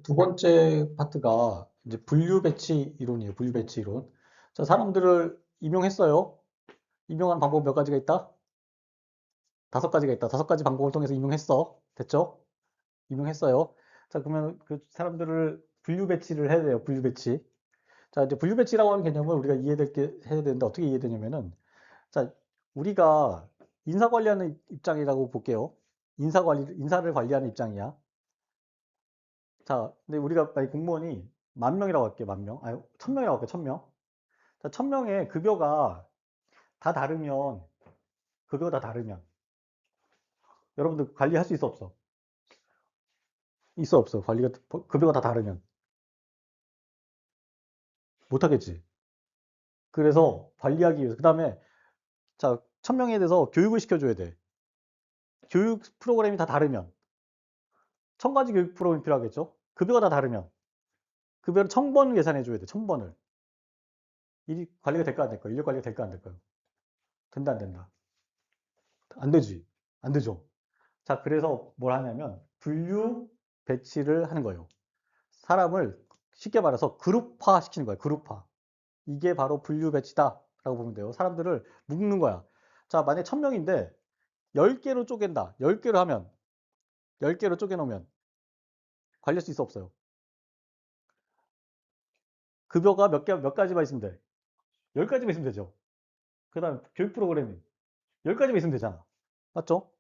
두 번째 파트가 이제 분류 배치 이론이에요. 분류 배치 이론. 자, 사람들을 임용했어요. 임용하는 방법 몇 가지가 있다? 다섯 가지가 있다. 다섯 가지 방법을 통해서 임용했어. 됐죠? 임용했어요. 자, 그러면 그 사람들을 분류 배치를 해야 돼요. 분류 배치. 자, 이제 분류 배치라고 하는 개념을 우리가 해야 되는데 어떻게 이해되냐면은, 자, 우리가 인사 관리하는 입장이라고 볼게요. 인사를 관리하는 입장이야. 자, 근데 우리가 만약 공무원이 10,000명이라고 할게요. 10,000명. 아니, 1,000명이라고 할게요. 1,000명. 자, 1,000명의 급여가 다 다르면, 급여가 다 다르면, 여러분들 관리할 수 있어, 없어? 있어, 없어? 급여가 다 다르면. 못하겠지. 그래서 관리하기 위해서. 그 다음에, 자, 1,000명에 대해서 교육을 시켜줘야 돼. 교육 프로그램이 다 다르면. 1,000가지 교육 프로그램이 필요하겠죠? 급여가 다 다르면. 급여를 1,000번을 계산해줘야 돼, 1,000번을. 이 관리가 될까, 안 될까? 인력 관리가 될까, 안 될까요? 된다, 안 된다? 안 되지. 안 되죠. 자, 그래서 뭘 하냐면, 분류 배치를 하는 거예요. 사람을 쉽게 말해서 그룹화 시키는 거예요. 그룹화. 이게 바로 분류 배치다 라고 보면 돼요. 사람들을 묶는 거야. 자, 만약에 1,000명인데 10개로 쪼갠다. 10개로 하면 10개로 쪼개놓으면 관리할 수 있어, 없어요? 급여가 몇 가지만 있으면 돼. 10가지만 있으면 되죠. 그 다음 교육 프로그램이 10가지만 있으면 되잖아. 맞죠?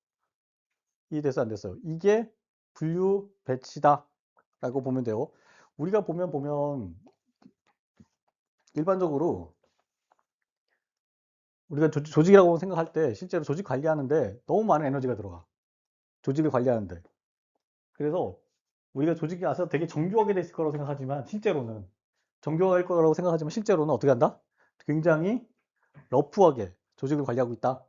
이해됐어, 안 됐어요? 이게 분류 배치다 라고 보면 돼요. 우리가 보면 일반적으로 우리가 조직이라고 생각할 때 실제로 조직 관리하는데 너무 많은 에너지가 들어가. 조직을 관리하는데. 그래서 우리가 조직이 와서 되게 정교하게 됐을 거라고 생각하지만 실제로는 정교할 거라고 생각하지만 실제로는 어떻게 한다? 굉장히 러프하게 조직을 관리하고 있다.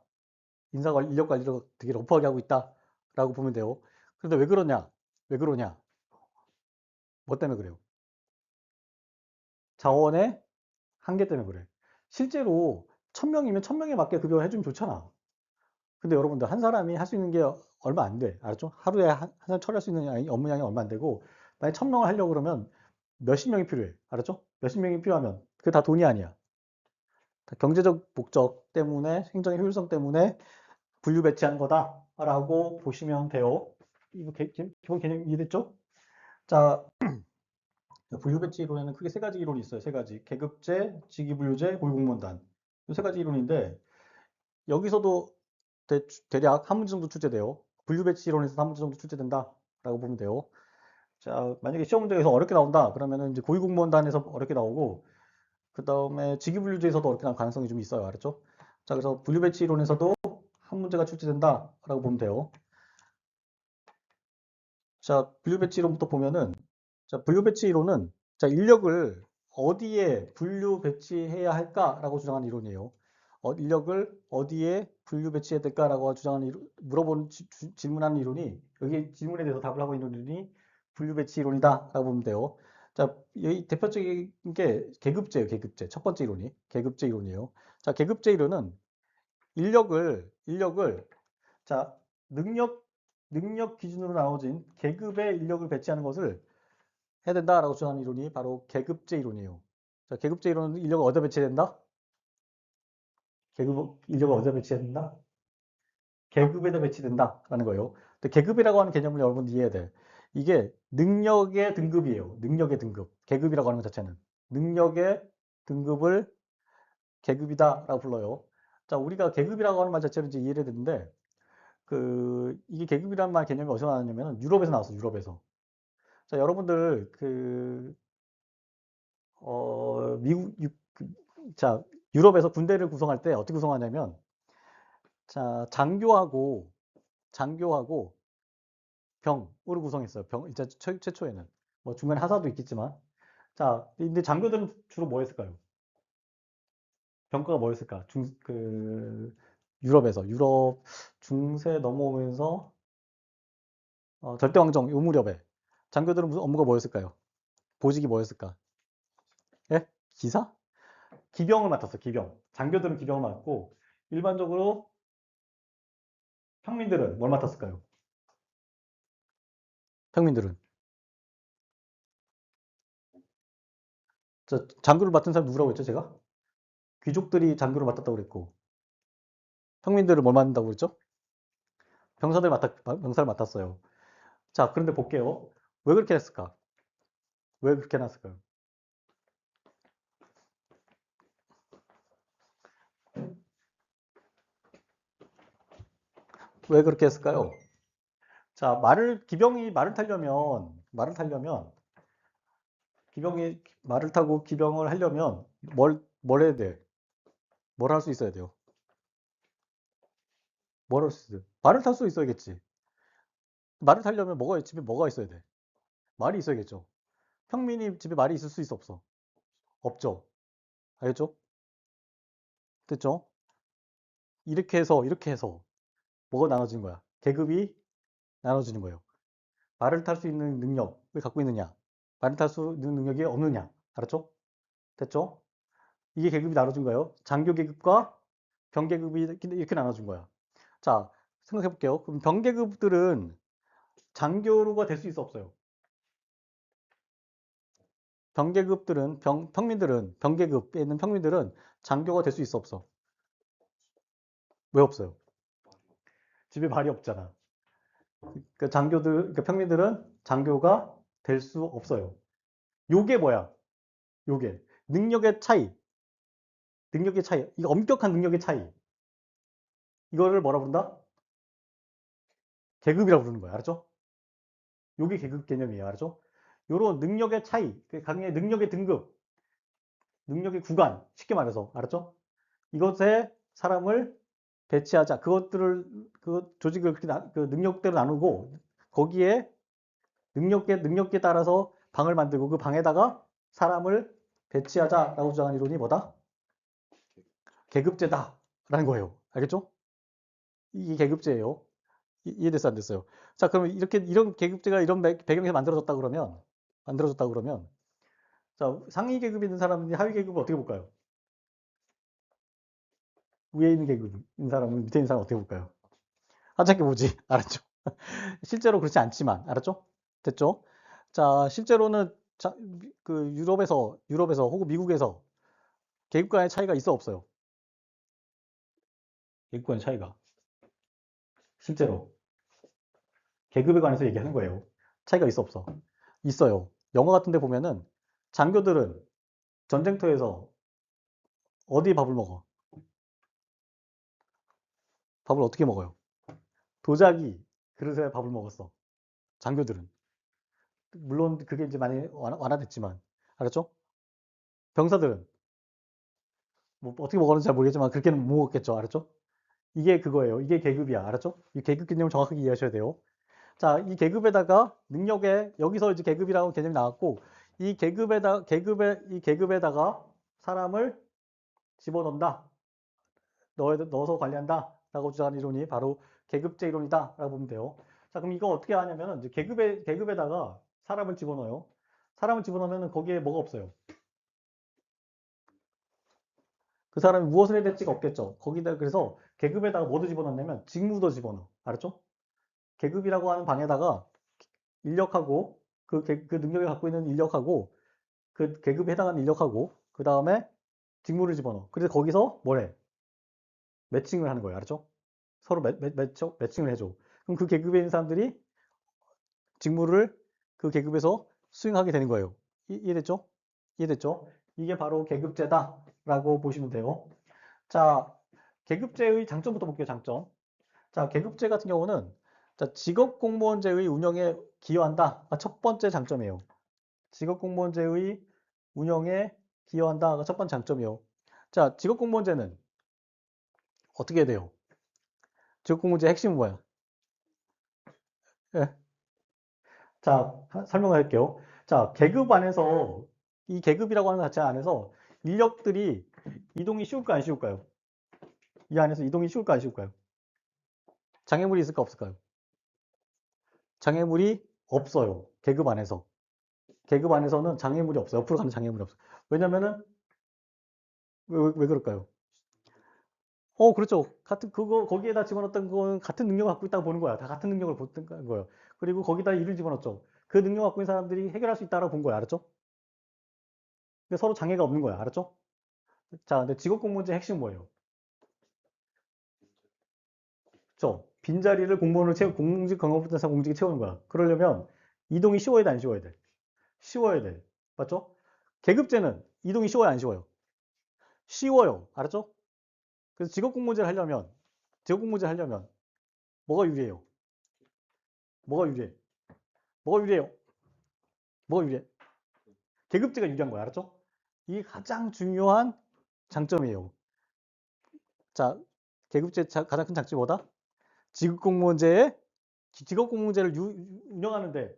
인력 관리를 되게 러프하게 하고 있다라고 보면 돼요. 그런데 왜 그러냐? 왜 그러냐? 뭐 때문에 그래요? 자원의 한계 때문에 그래. 실제로 1,000명이면 1,000명에 맞게 급여를 해주면 좋잖아. 근데 여러분들 한 사람이 할 수 있는 게 얼마 안 돼. 알았죠? 하루에 한 사람 처리할 수 있는 업무 양이 얼마 안 되고 만약 1,000명을 하려고 그러면 몇십 명이 필요해. 알았죠? 몇십 명이 필요하면 그게 다 돈이 아니야. 다 경제적 목적 때문에 행정의 효율성 때문에 분류 배치한 거다라고 보시면 돼요. 이거 기본 개념 이해됐죠? 자, 분류 배치 이론에는 크게 세 가지 이론이 있어요. 세 가지. 계급제, 직위분류제, 고위공무원단. 이 세 가지 이론인데 여기서도 대략 한 문제 정도 출제돼요. 분류 배치 이론에서 한 문제 정도 출제된다라고 보면 돼요. 자, 만약에 시험 문제에서 어렵게 나온다 그러면은 이제 고위공무원단에서 어렵게 나오고 그 다음에 직위분류제에서도 어렵게 나올 가능성이 좀 있어요. 알았죠? 자, 그래서 분류 배치 이론에서도 한 문제가 출제된다라고 보면 돼요. 자, 분류 배치 이론부터 보면은 자, 분류 배치 이론은 자, 인력을 어디에 분류 배치해야 할까라고 주장하는 이론이에요. 인력을 어디에 분류 배치해야 될까라고 주장하는 질문하는 이론이 여기 질문에 대해서 답을 하고 있는 이론이 분류 배치 이론이다라고 보면 돼요. 자, 여기 대표적인 게 계급제예요. 계급제. 첫 번째 이론이 계급제 이론이에요. 자, 계급제 이론은 인력을 자, 능력 기준으로 나눠진 계급의 인력을 배치하는 것을 해야 된다라고 주장하는 이론이 바로 계급제 이론이에요. 자, 계급제 이론은 인력을 어디다 배치해야 된다? 인력을 어디다 배치해야 된다? 계급에다 배치된다라는 거예요. 근데 계급이라고 하는 개념을 여러분 이해해야 돼. 이게 능력의 등급이에요. 능력의 등급. 계급이라고 하는 것 자체는. 능력의 등급을 계급이다라고 불러요. 자, 우리가 계급이라고 하는 말 자체를 이제 이해를 해야 되는데, 이게 계급이라는 말 개념이 어디서 나왔냐면 유럽에서 나왔어, 유럽에서. 자, 여러분들, 자, 유럽에서 군대를 구성할 때 어떻게 구성하냐면, 자, 장교하고 병으로 구성했어요. 이제 최초에는. 뭐 중간에 하사도 있겠지만. 자, 근데 장교들은 주로 뭐 했을까요? 병과가 뭐였을까? 유럽 중세 넘어오면서, 절대왕정 요 무렵에 장교들은 무슨 업무가 뭐였을까요? 보직이 뭐였을까? 예? 기사? 기병을 맡았어, 기병. 장교들은 기병을 맡고, 일반적으로 평민들은 뭘 맡았을까요? 평민들은. 장교를 맡은 사람 누구라고 했죠, 제가? 귀족들이 장교를 맡았다고 그랬고, 평민들을 뭘 맡는다고 그랬죠? 병사를 맡았어요. 자, 그런데 볼게요. 왜 그렇게 했을까? 왜 그렇게 해놨을까요? 왜 그렇게 했을까요? 자, 기병이 기병이 말을 타고 기병을 하려면 뭘 해야 돼? 뭘 할 수 있어야 돼요? 뭘 할 수 있어요? 말을 탈 수 있어야겠지. 말을 타려면 집에 뭐가 있어야 돼? 말이 있어야겠죠. 평민이 집에 말이 있을 수 있어, 없어? 없죠. 알겠죠? 됐죠? 이렇게 해서 뭐가 나눠지는 거야? 계급이 나눠지는 거예요. 말을 탈 수 있는 능력을 갖고 있느냐? 말을 탈 수 있는 능력이 없느냐? 알았죠? 됐죠? 이게 계급이 나눠진 거예요. 장교 계급과 병 계급이 이렇게 나눠진 거야. 자, 생각해 볼게요. 그럼 병 계급들은 장교로가 될 수 있어, 없어요? 병 계급에 있는 평민들은 장교가 될 수 있어, 없어? 왜 없어요? 집에 말이 없잖아. 그러니까 평민들은 장교가 될 수 없어요. 요게 뭐야? 요게 능력의 차이, 이거 엄격한 능력의 차이. 이거를 뭐라 부른다? 계급이라고 부르는 거야. 알았죠? 요게 계급 개념이에요. 알았죠? 요런 능력의 차이, 강의 능력의 등급, 능력의 구간, 쉽게 말해서. 알았죠? 이것에 사람을 배치하자. 그 조직을 그렇게 그 능력대로 나누고, 거기에 능력에 따라서 방을 만들고, 그 방에다가 사람을 배치하자라고 주장하는 이론이 뭐다? 계급제다라는 거예요. 알겠죠? 이게 계급제예요. 이해됐어, 안 됐어요? 자, 그러면 이런 계급제가 이런 배경에서 만들어졌다 그러면, 자, 상위 계급에 있는 사람이 하위 계급을 어떻게 볼까요? 위에 있는 계급인 사람은 밑에 있는 사람 어떻게 볼까요? 하찮게 보지. 알았죠? 실제로 그렇지 않지만, 알았죠? 됐죠? 자, 실제로는 그 유럽에서 혹은 미국에서 계급 간의 차이가 있어, 없어요? 계급 간의 차이가. 실제로. 계급에 관해서 얘기하는 거예요. 차이가 있어, 없어? 있어요. 영화 같은 데 보면은 장교들은 전쟁터에서 어디에 밥을 먹어? 밥을 어떻게 먹어요? 도자기 그릇에 밥을 먹었어. 장교들은. 물론 그게 이제 많이 완화됐지만. 알았죠? 병사들은 뭐 어떻게 먹었는지 잘 모르겠지만 그렇게는 못 먹었겠죠. 알았죠? 이게 그거예요. 이게 계급이야. 알았죠? 이 계급 개념을 정확하게 이해하셔야 돼요. 자, 이 계급에다가 여기서 이제 계급이라고 개념이 나왔고, 이 계급에다가 사람을 집어넣는다. 넣어서 관리한다. 라고 주장하는 이론이 바로 계급제 이론이다. 라고 보면 돼요. 자, 그럼 이거 어떻게 하냐면은, 이제 계급에다가 사람을 집어넣어요. 사람을 집어넣으면 거기에 뭐가 없어요. 그 사람이 무엇을 해야 될지가 없겠죠. 거기다, 그래서 계급에다가 뭐도 집어넣냐면, 직무도 집어넣어. 알았죠? 계급이라고 하는 방에다가 인력하고, 그 능력을 갖고 있는 인력하고, 그 계급에 해당하는 인력하고, 그 다음에 직무를 집어넣어. 그래서 거기서 뭘 해? 매칭을 하는 거예요. 알았죠? 서로 매칭을 해줘. 그럼 그 계급에 있는 사람들이 직무를 그 계급에서 수행하게 되는 거예요. 이해됐죠? 이해됐죠? 이게 바로 계급제다라고 보시면 돼요. 자, 계급제의 장점부터 볼게요. 장점. 자, 계급제 같은 경우는 자, 직업공무원제의 운영에 기여한다. 첫 번째 장점이에요. 직업공무원제의 운영에 기여한다가 첫 번째 장점이요. 자, 직업공무원제는 어떻게 해야 돼요? 직업공무원제 핵심은 뭐야? 예. 자, 설명할게요. 자, 계급 안에서 이 계급이라고 하는 것 자체 안에서 인력들이 이동이 쉬울까 안 쉬울까요? 이 안에서 이동이 쉬울까 안 쉬울까요? 장애물이 있을까 없을까요? 장애물이 없어요. 계급 안에서. 계급 안에서는 장애물이 없어요. 옆으로 가는 장애물이 없어요. 왜냐면은 왜 그럴까요? 그렇죠. 거기에다 집어넣었던 건 같은 능력을 갖고 있다고 보는 거야. 다 같은 능력을 보는 거예요. 그리고 거기다 일을 집어넣었죠. 그 능력 을 갖고 있는 사람들이 해결할 수 있다고 본 거야. 알았죠? 근데 서로 장애가 없는 거야. 알았죠? 자, 근데 직업공무원제 핵심 뭐예요? 그쵸? 빈자리를 공무원으로 공직 경험부터 공직에 채우는 거야. 그러려면 이동이 쉬워야 돼, 안 쉬워야 돼? 쉬워야 돼. 맞죠? 계급제는 이동이 쉬워요, 안 쉬워요? 쉬워요. 알았죠? 그래서 직업공무제를 하려면 뭐가 유리해요? 뭐가 유리해? 뭐가 유리해요? 뭐가 유리해? 계급제가 유리한 거야. 알았죠? 이게 가장 중요한 장점이에요. 자, 계급제 가장 큰 장점이 뭐다? 직업공무원제의 직업공무제를 운영하는데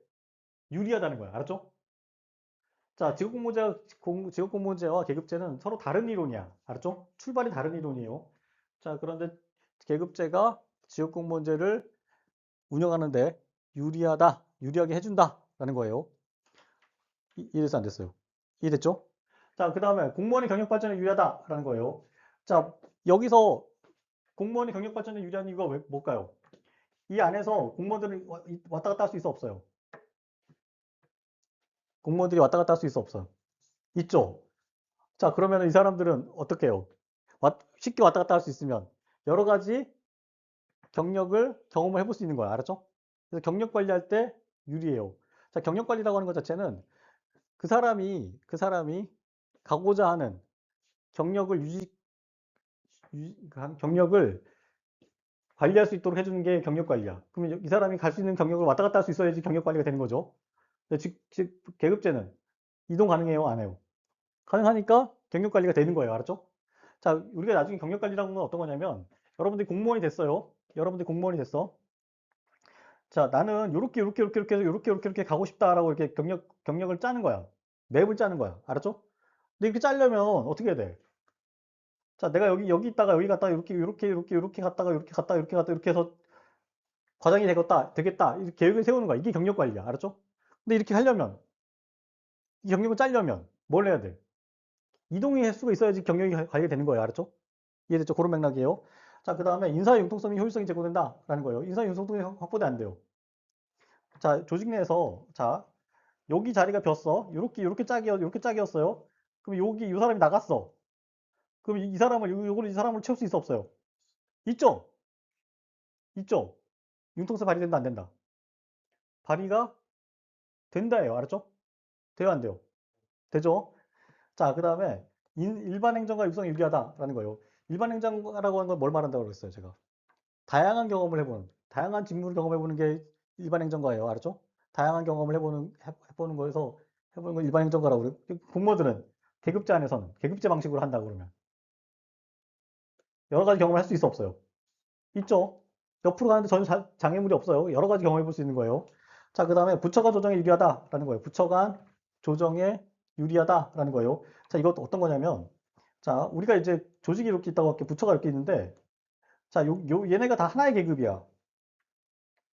유리하다는 거야. 알았죠? 자, 직업공무제와 계급제는 서로 다른 이론이야. 알았죠? 출발이 다른 이론이에요. 자, 그런데 계급제가 직업공무원제를 운영하는데 유리하게 해준다라는 거예요. 이해돼서 안 됐어요? 이해됐죠? 자, 그 다음에 공무원의 경력 발전에 유리하다라는 거예요. 자, 여기서 공무원의 경력 발전에 유리한 이유가 뭘까요? 이 안에서 공무원들이 왔다 갔다 할 수 있어 없어요? 공무원들이 왔다 갔다 할 수 있어 없어요? 있죠? 자, 그러면 이 사람들은 어떻게 해요? 쉽게 왔다 갔다 할 수 있으면 여러 가지 경험을 해볼 수 있는 거야. 알았죠? 그래서 경력 관리할 때 유리해요. 자, 경력 관리라고 하는 것 자체는 그 사람이 가고자 하는 경력을 경력을 관리할 수 있도록 해주는 게 경력 관리야. 그러면 이 사람이 갈 수 있는 경력을 왔다 갔다 할 수 있어야지 경력 관리가 되는 거죠. 즉 계급제는 이동 가능해요, 안 해요? 가능하니까 경력 관리가 되는 거예요. 알았죠? 자, 우리가 나중에 경력 관리라는 건 어떤 거냐면 여러분들이 공무원이 됐어요. 여러분들이 공무원이 됐어. 자, 나는 요렇게 해서 요렇게 가고 싶다라고 이렇게 경력을 짜는 거야. 맵을 짜는 거야. 알았죠? 근데 이렇게 짜려면 어떻게 해야 돼? 자, 내가 여기 있다가 여기 갔다가 이렇게 갔다가 이렇게 해서 과장이 되겠다. 이렇게 계획을 세우는 거야. 이게 경력 관리야. 알았죠? 근데 이렇게 하려면 이 경력을 짜려면 뭘 해야 돼? 이동의 횟수가 있어야지 경력이 관리가 되는 거예요. 알았죠? 이해됐죠? 그런 맥락이에요. 자, 그 다음에 인사의 융통성이 효율성이 제고된다라는 거예요. 인사의 융통성이 확보돼 안 돼요. 자, 조직 내에서 자, 여기 자리가 비었어. 요렇게 짝이었어요. 그럼 이 사람이 나갔어. 그럼 이 사람을 채울 수 있어 없어요? 있죠? 있죠? 융통성 발휘된다 안 된다? 발휘가 된다예요. 알았죠? 돼요 안 돼요? 되죠? 자, 그 다음에 일반 행정과 육성이 유리하다라는 거예요. 일반 행정라고 하는 건 뭘 말한다고 그랬어요, 제가? 다양한 직무를 경험해보는 게 일반 행정과예요. 알았죠? 다양한 경험을 해보는 걸 일반 행정과라고 그래요. 공무원들은 계급제 안에서는 계급제 방식으로 한다고 그러면 여러 가지 경험을 할 수 있어 없어요? 있죠? 옆으로 가는데 전혀 장애물이 없어요. 여러 가지 경험해 볼 수 있는 거예요. 자, 그 다음에 부처 간 조정에 유리하다라는 거예요. 부처 간 조정에 유리하다라는 거예요. 자, 이것도 어떤 거냐면, 자, 우리가 이제 조직이 이렇게 있다고 할게 부처가 이렇게 있는데, 자, 얘네가 다 하나의 계급이야.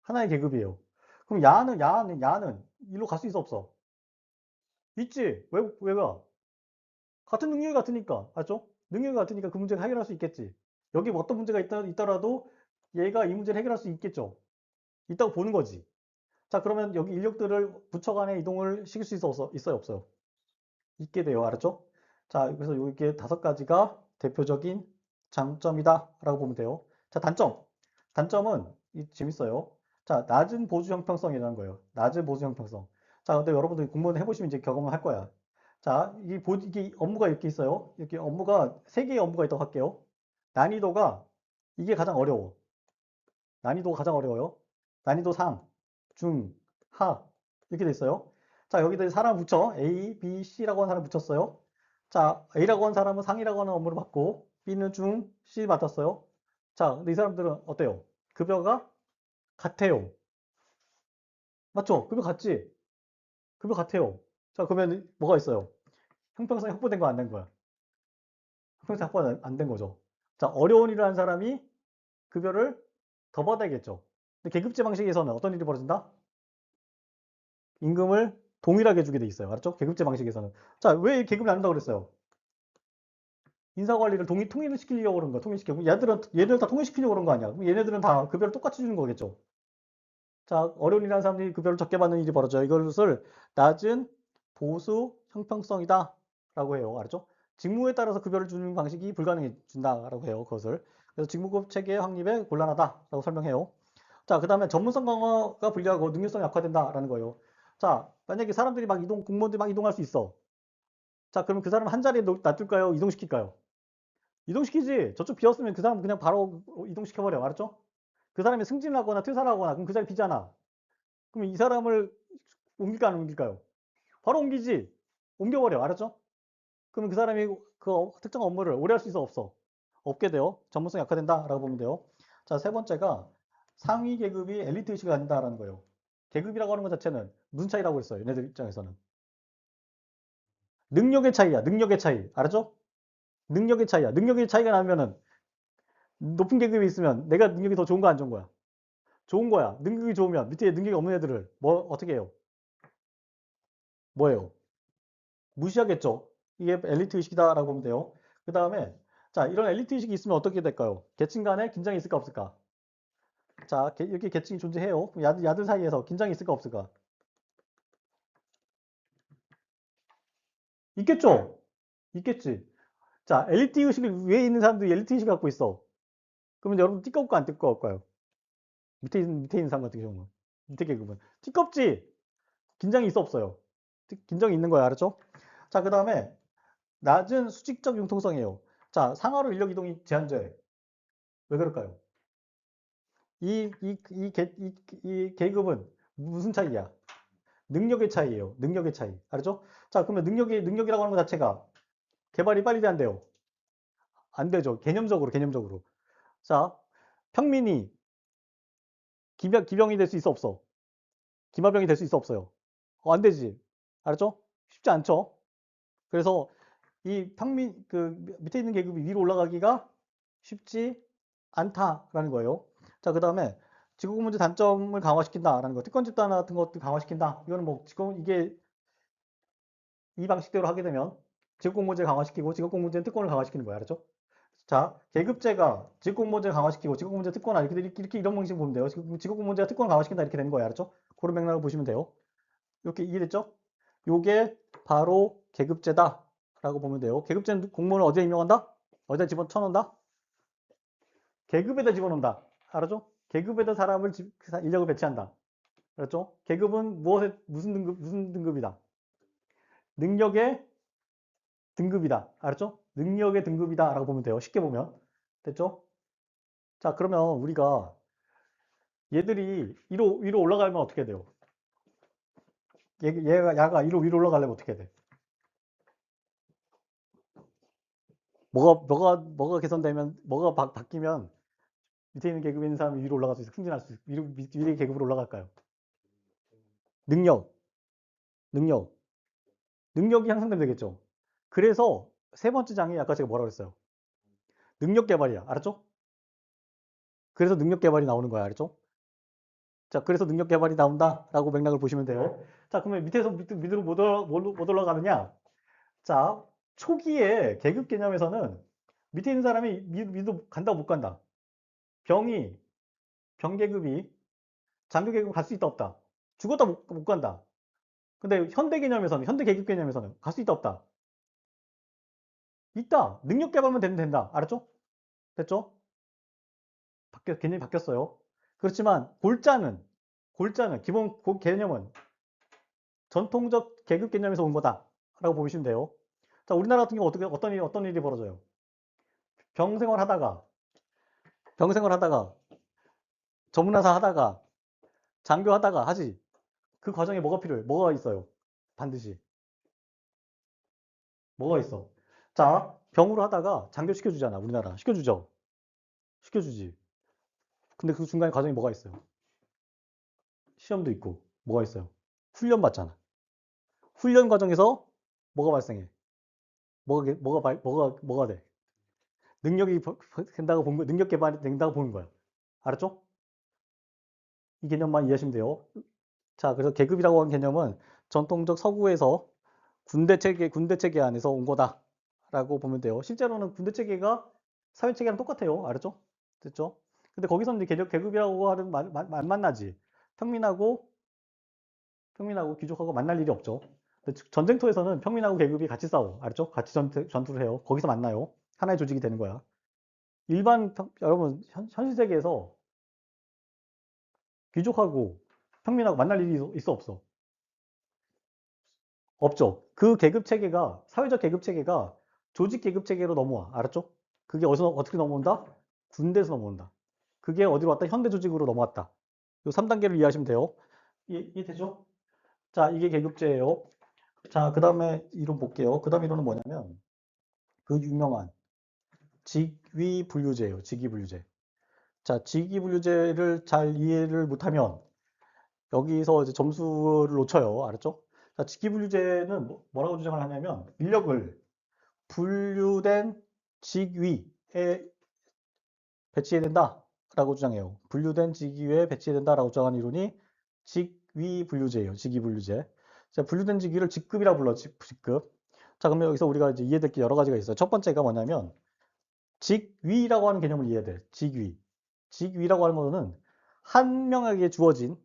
하나의 계급이에요. 그럼 야는 일로 갈 수 있어 없어? 있지. 왜 가? 같은 능력이 같으니까. 알죠? 능력이 같으니까 그 문제를 해결할 수 있겠지. 여기 뭐 어떤 문제가 있더라도 얘가 이 문제를 해결할 수 있겠죠. 있다고 보는 거지. 자, 그러면 여기 인력들을 부처 간에 이동을 시킬 수 있어요, 없어요? 있게 돼요. 알았죠? 자, 그래서 이게 5가지가 대표적인 장점이다라고 보면 돼요. 자, 단점은 재밌어요. 자, 낮은 보수 형평성이라는 거예요. 낮은 보수 형평성. 자, 근데 여러분들이 공부를 해보시면 이제 경험을 할 거야. 자, 이게 업무가 이렇게 있어요. 이렇게 업무가 3개의 업무가 있다고 할게요. 난이도가 이게 가장 어려워. 난이도가 가장 어려워요. 난이도 상, 중, 하 이렇게 돼 있어요. 자, 여기다 사람 붙여. A, B, C라고 하는 사람 붙였어요. 자, A라고 하는 사람은 상이라고 하는 업무를 받고 B는 중, C 맡았어요. 자, 근데 이 사람들은 어때요? 급여가 같아요. 맞죠? 급여 같지? 급여 같아요. 자, 그러면 뭐가 있어요? 형평성이 확보된 거 안 된 거야? 형평성이 확보가 안 된 거죠. 자, 어려운 일을 한 사람이 급여를 더 받아야겠죠. 근데 계급제 방식에서는 어떤 일이 벌어진다? 임금을 동일하게 주게 돼 있어요. 알았죠? 계급제 방식에서는. 자, 왜 계급을 나눈다고 그랬어요? 인사 관리를 통일을 시키려고 그런 거야. 통일시키고. 얘들은 다 통일시키려고 그런 거 아니야. 그럼 얘네들은 다 급여를 똑같이 주는 거겠죠. 자, 어려운 일하는 사람들이 급여를 적게 받는 일이 벌어져요. 이것을 낮은 보수 형평성이다 라고 해요. 알았죠? 직무에 따라서 급여를 주는 방식이 불가능해진다라고 해요. 그것을. 그래서 직무급 체계의 확립에 곤란하다라고 설명해요. 자, 그 다음에 전문성 강화가 불리하고 능력성이 악화된다라는 거예요. 자, 만약에 사람들이 막 공무원들이 막 이동할 수 있어. 자, 그러면 그 사람 한 자리에 놔둘까요? 이동시킬까요? 이동시키지. 저쪽 비었으면 그 사람 그냥 바로 이동시켜버려. 알았죠? 그 사람이 승진을 하거나 퇴사를 하거나 그럼 그 자리 비잖아. 그럼 이 사람을 옮길까 안 옮길까요? 바로 옮기지. 옮겨버려. 알았죠? 그러면 그 사람이 그 특정 업무를 오래 할 수 있어 없어? 없게 돼요. 전문성이 약화된다라고 보면 돼요. 자, 세 번째가 상위 계급이 엘리트 의식을 가진다라는 거예요. 계급이라고 하는 것 자체는 무슨 차이라고 했어요? 얘네들 입장에서는. 능력의 차이야. 능력의 차이. 알았죠? 능력의 차이야. 능력의 차이가 나면은 높은 계급이 있으면 내가 능력이 더 좋은 거 안 좋은 거야? 좋은 거야. 능력이 좋으면 밑에 능력이 없는 애들을 뭐 어떻게 해요? 뭐예요? 무시하겠죠. 이게 엘리트 의식이다라고 보면 돼요. 그 다음에 자, 이런 엘리트 의식이 있으면 어떻게 될까요? 계층 간에 긴장이 있을까 없을까? 자, 이렇게 계층이 존재해요. 야들 사이에서 긴장이 있을까 없을까? 있겠죠? 있겠지. 자, 엘리트 의식을 위에 있는 사람들이 엘리트 의식을 갖고 있어. 그러면 여러분 띠껍고 안 띠꺼울까요? 밑에 있는 사람 같은 경우는. 밑에 계급은. 띠껍지? 긴장이 있어 없어요? 긴장이 있는 거야. 알았죠? 자, 그 다음에 낮은 수직적 융통성이에요. 자, 상하로 인력 이동이 제한돼. 왜 그럴까요? 이 계급은 무슨 차이야? 능력의 차이예요. 능력의 차이. 알았죠? 자, 그러면 능력이라고 하는 것 자체가 개발이 빨리 안 돼요. 안 되죠. 개념적으로. 자, 평민이 기병이 될 수 있어 없어? 기마병이 될 수 있어 없어요? 안 되지. 알았죠? 쉽지 않죠? 그래서 이 밑에 있는 계급이 위로 올라가기가 쉽지 않다라는 거예요. 자, 그 다음에 지구공 문제 단점을 강화시킨다라는 거. 특권 집단 같은 것도 강화시킨다. 이거는 뭐 지금 이게 이 방식대로 하게 되면 지구공 문제 강화시키고 지구공 문제는 특권을 강화시키는 거야. 알았죠? 자, 계급제가 지구공 문제 강화시키고 지구공 문제 특권 이렇게 이런 방식 보면 돼요. 지구공 문제가 특권을 강화시킨다 이렇게 되는 거예요. 알았죠? 그런 맥락을 보시면 돼요. 이렇게 이해됐죠? 요게 바로 계급제다라고 보면 돼요. 계급제는 공무원을 어디에 임명한다? 어디다 집어쳐놓는다? 계급에다 집어넣는다. 알았죠? 계급에다 인력을 배치한다. 알았죠? 계급은 무슨 등급이다? 능력의 등급이다. 알았죠? 능력의 등급이다라고 보면 돼요. 쉽게 보면. 됐죠? 자, 그러면 우리가 얘들이 위로 올라가면 어떻게 돼요? 야가 위로 올라가려면 어떻게 돼? 뭐가 개선되면, 바뀌면 밑에 있는 계급에 있는 사람이 위로 올라갈 수 있어. 승진할 수 있어. 위의 계급으로 올라갈까요? 능력, 능력. 능력이 향상되면 되겠죠. 그래서 세 번째 장이 아까 제가 뭐라고 그랬어요? 능력 개발이야. 알았죠? 그래서 능력 개발이 나오는 거야. 알았죠? 자, 그래서 능력 개발이 나온다라고 맥락을 보시면 돼요. 자, 그러면 밑으로 못 올라가느냐? 자, 초기에 계급 개념에서는 밑에 있는 사람이 밑으로 간다 못 간다. 병이 병계급이 장교계급 갈 수 있다 없다. 죽었다 못 간다. 근데 현대 계급 개념에서는 갈 수 있다 없다. 있다. 능력 개발만 되면 된다. 알았죠? 됐죠? 개념이 바뀌었어요. 그렇지만 골자는 기본 개념은 전통적 계급 개념에서 온 거다라고 보시면 돼요. 자, 우리나라 같은 경우 어떤 일이 벌어져요? 병생활 하다가 병생활 하다가 전문화사 하다가 장교 하다가 하지. 그 과정에 뭐가 필요해? 뭐가 있어요? 반드시 뭐가 있어? 자, 병으로 하다가 장교 시켜주잖아. 우리나라 시켜주죠. 시켜주지. 근데 그 중간에 과정이 뭐가 있어요? 시험도 있고 뭐가 있어요? 훈련 받잖아. 훈련 과정에서 뭐가 발생해? 뭐가 돼? 능력이 된다고 본 거, 능력 개발이 된다고 보는 거야. 알았죠? 이 개념만 이해하시면 돼요. 자, 그래서 계급이라고 하는 개념은 전통적 서구에서 군대 체계 안에서 온 거다라고 보면 돼요. 실제로는 군대 체계가 사회 체계랑 똑같아요. 알았죠? 됐죠? 근데 거기서는 이제 계급이라고 하는 안 만나지. 평민하고 귀족하고 만날 일이 없죠. 전쟁터에서는 평민하고 계급이 같이 싸워. 알았죠? 같이 전투를 해요. 거기서 만나요. 하나의 조직이 되는 거야. 여러분, 현실 세계에서 귀족하고 평민하고 만날 일이 있어, 없어? 없죠. 그 계급 체계가, 사회적 계급 체계가 조직 계급 체계로 넘어와. 알았죠? 그게 어떻게 넘어온다? 군대에서 넘어온다. 그게 어디로 왔다? 현대 조직으로 넘어왔다. 요 3단계를 이해하시면 돼요. 이해되죠? 자, 이게 계급제예요. 자, 그 다음에 이론 볼게요. 그 다음 이론은 뭐냐면, 그 유명한 직위분류제예요. 직위분류제. 자, 직위분류제를 잘 이해를 못하면 여기서 이제 점수를 놓쳐요. 알았죠? 자, 직위분류제는 뭐라고 주장을 하냐면 인력을 분류된 직위에 배치해야 된다라고 주장해요. 분류된 직위에 배치해야 된다라고 주장하는 이론이 직위분류제예요. 직위분류제. 자, 분류된 직위를 직급이라고 불러. 직급. 자, 그러면 여기서 우리가 이제 이해될 게 여러 가지가 있어요. 첫 번째가 뭐냐면 직위라고 하는 개념을 이해해야 돼. 직위. 직위라고 하는 거는 한 명에게 주어진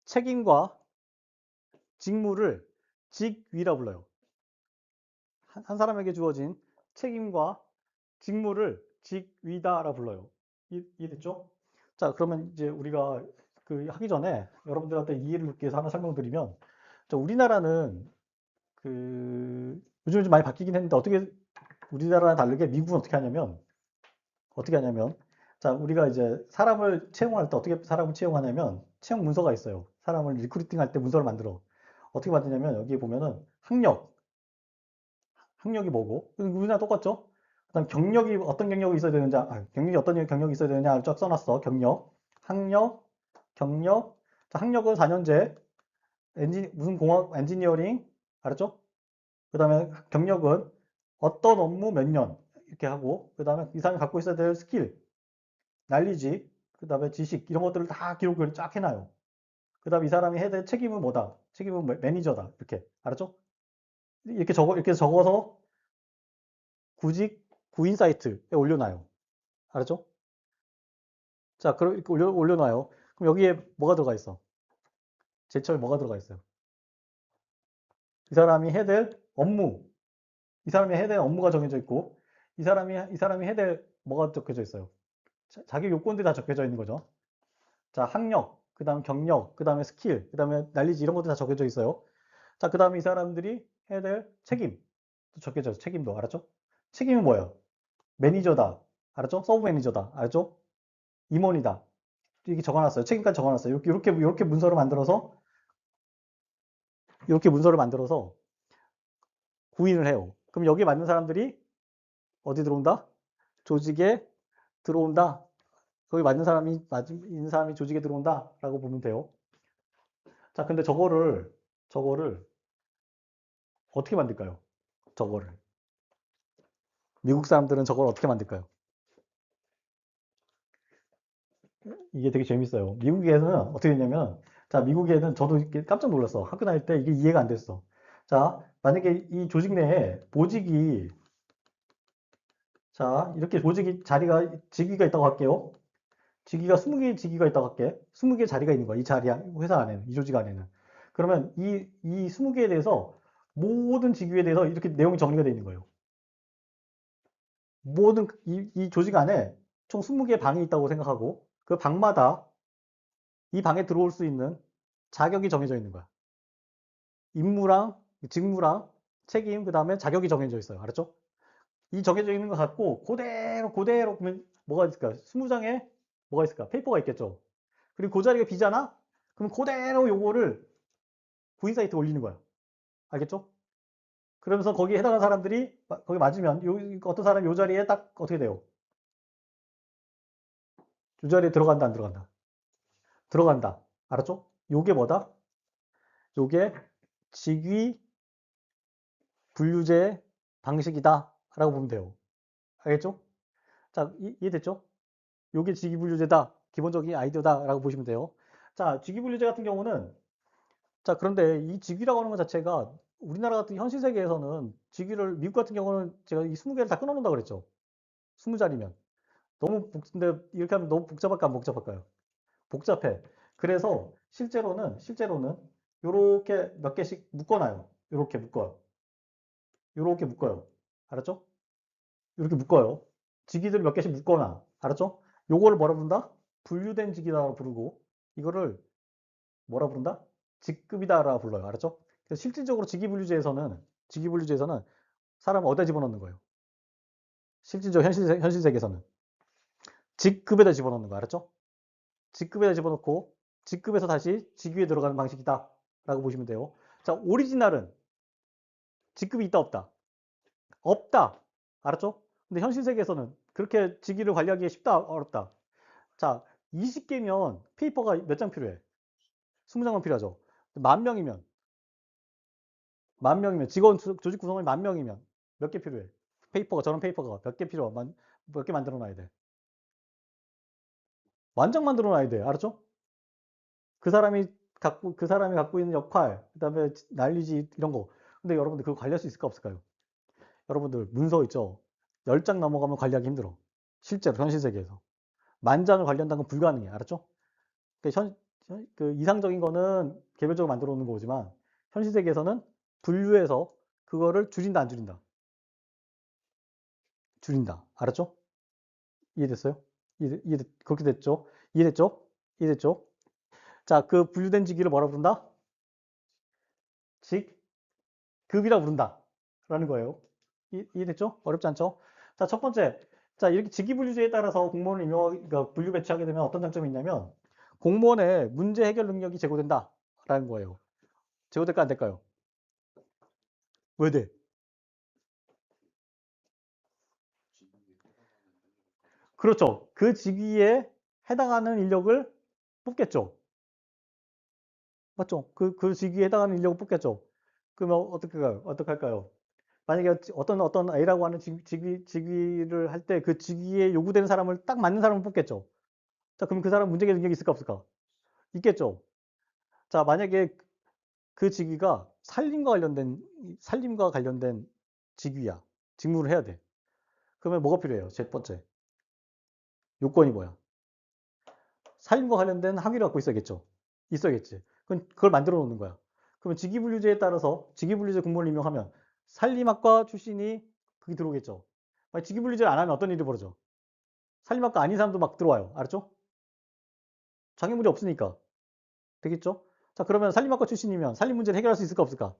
책임과 직무를 직위라 불러요. 한 사람에게 주어진 책임과 직무를 직위다라 불러요. 이해됐죠? 자, 그러면 이제 우리가 그 하기 전에 여러분들한테 이해를 돕기 위해서 하나 설명드리면, 우리나라는 그 요즘 좀 많이 바뀌긴 했는데 어떻게 우리나라랑 다르게 미국은 어떻게 하냐면, 자, 우리가 이제 사람을 채용할 때 어떻게 사람을 채용하냐면 채용 문서가 있어요. 사람을 리크루팅 할 때 문서를 만들어. 어떻게 만드냐면 여기 보면은 학력이 뭐고? 우리나라 똑같죠? 그다음 경력이 어떤 경력이 있어야 되는지, 경력이 어떤 경력이 있어야 되느냐를 쫙 써놨어. 경력, 학력, 경력. 자, 학력은 4년제, 무슨 공학, 엔지니어링, 알았죠? 그 다음에 경력은 어떤 업무 몇 년, 이렇게 하고, 그 다음에 이 사람이 갖고 있어야 될 스킬, 날리지, 그 다음에 지식, 이런 것들을 다 기록을 쫙 해놔요. 그 다음에 이 사람이 해야 될 책임은 뭐다? 책임은 매니저다. 이렇게. 알았죠? 이렇게 적어서 구직, 구인 사이트에 올려놔요. 알았죠? 자, 그럼 이렇게 올려놔요. 그럼 여기에 뭐가 들어가 있어? 제철 뭐가 들어가 있어요? 이 사람이 해야 될 업무. 이 사람이 해야 될 업무가 정해져 있고, 이 사람이 해야 될 뭐가 적혀져 있어요? 자기 요건들이 다 적혀져 있는 거죠. 자, 학력, 그 다음 경력, 그 다음에 스킬, 그 다음에 날리지 이런 것도 다 적혀져 있어요. 자, 그 다음에 이 사람들이 해야 될 책임. 또 적혀져 있어요. 책임도. 알았죠? 책임은 뭐예요? 매니저다. 알았죠? 서브 매니저다. 알았죠? 임원이다. 이렇게 적어놨어요. 책임까지 적어놨어요. 이렇게 문서를 만들어서 구인을 해요. 그럼 여기에 맞는 사람들이 어디 들어온다? 조직에 들어온다. 거기 맞는 사람이 조직에 들어온다라고 보면 돼요. 자, 근데 저거를 어떻게 만들까요? 저거를. 미국 사람들은 저걸 어떻게 만들까요? 이게 되게 재밌어요. 미국에는 어떻게 했냐면, 자, 미국에는 저도 이렇게 깜짝 놀랐어. 학교 다닐 때 이게 이해가 안 됐어. 자, 만약에 이 조직 내에 이렇게 직위가 있다고 할게요. 직위가 20개의 직위가 있다고 할게. 20개의 자리가 있는 거야. 이 회사 안에는, 이 조직 안에는. 그러면 이 20개에 대해서 모든 직위에 대해서 이렇게 내용이 정리가 되어 있는 거예요. 이 조직 안에 총 20개의 방이 있다고 생각하고 그 방마다 이 방에 들어올 수 있는 자격이 정해져 있는 거야. 임무랑 직무랑 책임 그다음에 자격이 정해져 있어요. 알았죠? 이 정해져 있는 거 갖고 그대로 그러면 뭐가 있을까? 20장에 뭐가 있을까? 페이퍼가 있겠죠. 그리고 그 자리가 비잖아? 그럼 그대로 요거를 구인 사이트에 올리는 거야. 알겠죠? 그러면서 거기에 해당하는 사람들이 거기 맞으면 어떤 사람이 요 자리에 딱 어떻게 돼요? 요 자리에 들어간다 안 들어간다? 들어간다. 알았죠? 요게 뭐다? 요게 직위 분류제 방식이다 라고 보면 돼요. 알겠죠? 자, 이해됐죠? 요게 직위 분류제다. 기본적인 아이디어다 라고 보시면 돼요. 자, 직위 분류제 같은 경우는, 자, 그런데 이 직위라고 하는 것 자체가 우리나라 같은 현실 세계에서는 미국 같은 경우는 제가 이 20개를 다 끊어놓는다 그랬죠. 20자리면. 근데 이렇게 하면 너무 복잡할까 안 복잡할까요? 복잡해. 그래서 실제로는 요렇게 몇 개씩 묶어놔요. 요렇게 묶어요. 요렇게 묶어요. 알았죠? 이렇게 묶어요. 직위들 몇 개씩 묶어놔. 알았죠? 요거를 뭐라 부른다? 분류된 직위라고 부르고 이거를 뭐라 부른다? 직급이다라고 불러요. 알았죠? 그래서 실질적으로 직위분류제에서는 사람을 어디다 집어넣는 거예요? 실질적 현실 세계에서는 직급에다 집어넣는 거 알았죠? 직급에다 집어넣고 직급에서 다시 직위에 들어가는 방식이다 라고 보시면 돼요. 자, 오리지널은 직급이 있다 없다? 없다. 알았죠? 근데 현실 세계에서는 그렇게 직위를 관리하기 쉽다 어렵다? 자, 20개면 페이퍼가 몇 장 필요해? 20장만 필요하죠. 만 명이면 직원 조직 구성원이 만 명이면 몇 개 필요해? 저런 페이퍼가 몇 개 필요해? 몇 개 만들어 놔야 돼? 만 장 만들어 놔야 돼. 알았죠? 그 사람이 갖고 있는 역할, 그다음에 난리지 이런 거. 근데 여러분들 그거 관리할 수 있을까 없을까요? 여러분들 문서 있죠? 10장 넘어가면 관리하기 힘들어. 실제로 현실 세계에서. 만 장을 관리한다는 건 불가능해. 알았죠? 그 이상적인 거는 개별적으로 만들어 놓는 거지만 현실 세계에서는 분류해서 그거를 줄인다 안 줄인다. 줄인다. 알았죠? 이해됐어요? 그렇게 됐죠? 이해됐죠? 이해됐죠? 자, 그 분류된 직위를 뭐라 부른다? 직급이라 부른다. 라는 거예요. 이해됐죠? 어렵지 않죠? 자, 첫 번째. 자, 이렇게 직위분류제에 따라서 공무원을 그러니까 분류 배치하게 되면 어떤 장점이 있냐면 공무원의 문제 해결 능력이 제고된다. 라는 거예요. 제고될까 안 될까요? 왜 돼? 그렇죠. 그 직위에 해당하는 인력을 뽑겠죠. 맞죠? 그 직위에 해당하는 인력을 뽑겠죠. 그러면 어떻게 할까요? 만약에 어떤 A라고 하는 직위를 할 때 그 직위에 요구되는 사람을 딱 맞는 사람을 뽑겠죠. 자, 그럼 그 사람 문제의 능력이 있을까 없을까? 있겠죠. 자, 만약에 그 직위가 살림과 관련된 직위야. 직무를 해야 돼. 그러면 뭐가 필요해요? 첫 번째. 요건이 뭐야? 살림과 관련된 학위를 갖고 있어야겠죠. 있어야겠지. 그걸 만들어 놓는 거야. 그러면 직위분류제에 따라서 직위분류제 공무원을 임명하면 살림학과 출신이 그게 들어오겠죠. 만약 직위분류제를 안 하면 어떤 일이 벌어져? 살림학과 아닌 사람도 막 들어와요. 알았죠? 장애물이 없으니까. 되겠죠? 자, 그러면 살림학과 출신이면 살림 문제를 해결할 수 있을까 없을까?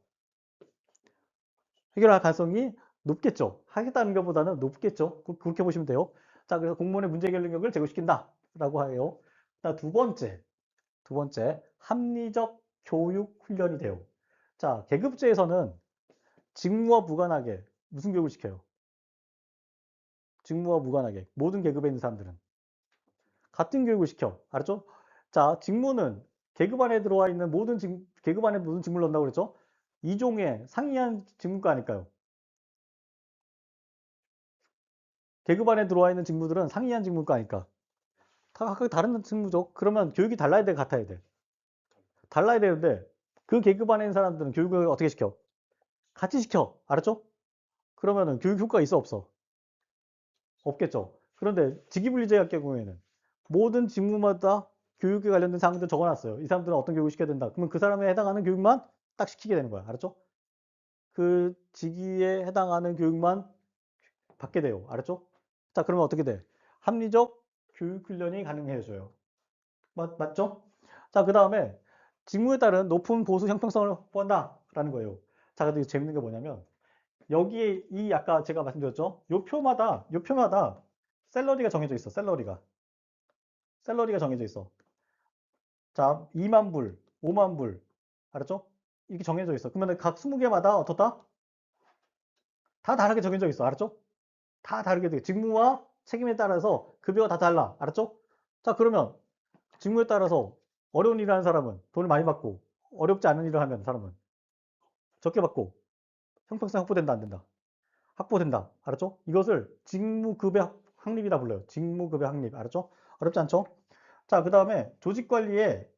해결할 가능성이 높겠죠. 하겠다는 것보다는 높겠죠. 그렇게 보시면 돼요. 자, 그래서 공무원의 문제 해결 능력을 제고시킨다. 라고 해요. 자, 두 번째, 합리적 교육 훈련이 돼요. 자, 계급제에서는 직무와 무관하게 무슨 교육을 시켜요? 직무와 무관하게 모든 계급에 있는 사람들은 같은 교육을 시켜. 알았죠? 자, 직무는 계급 안에 들어와 있는 계급 안에 모든 직무를 넣는다고 그랬죠? 이종의 상이한 직무가 아닐까요? 계급 안에 들어와 있는 직무들은 상이한 직무가 아닐까? 다 각각 다른 직무죠. 그러면 교육이 달라야 돼, 같아야 돼? 달라야 되는데 그 계급 안에 있는 사람들은 교육을 어떻게 시켜? 같이 시켜. 알았죠? 그러면은 교육 효과가 있어 없어? 없겠죠. 그런데 직위분리제 같은 경우에는 모든 직무마다 교육에 관련된 사항들 적어놨어요. 이 사람들은 어떤 교육을 시켜야 된다. 그러면 그 사람에 해당하는 교육만 딱 시키게 되는 거야. 알았죠? 그 직위에 해당하는 교육만 받게 돼요. 알았죠? 자, 그러면 어떻게 돼? 합리적 교육 훈련이 가능해져요. 맞죠? 자, 그 다음에 직무에 따른 높은 보수 형평성을 확보한다라는 거예요. 자, 근데 재밌는 게 뭐냐면 여기에 아까 제가 말씀드렸죠? 요 표마다 샐러리가 정해져 있어. 샐러리가 정해져 있어. 자, 2만 불, 5만 불. 알았죠? 이렇게 정해져 있어. 그러면 각 20개마다 어떻다? 다 다르게 정해져 있어. 알았죠? 다 다르게 돼. 직무와 책임에 따라서 급여가 다 달라. 알았죠? 자, 그러면 직무에 따라서 어려운 일을 하는 사람은 돈을 많이 받고 어렵지 않은 일을 하면 사람은 적게 받고 형평성 확보된다 안 된다? 확보된다. 알았죠? 이것을 직무급의 확립이라 불러요. 직무급의 확립. 알았죠? 어렵지 않죠? 자, 그 다음에 조직관리에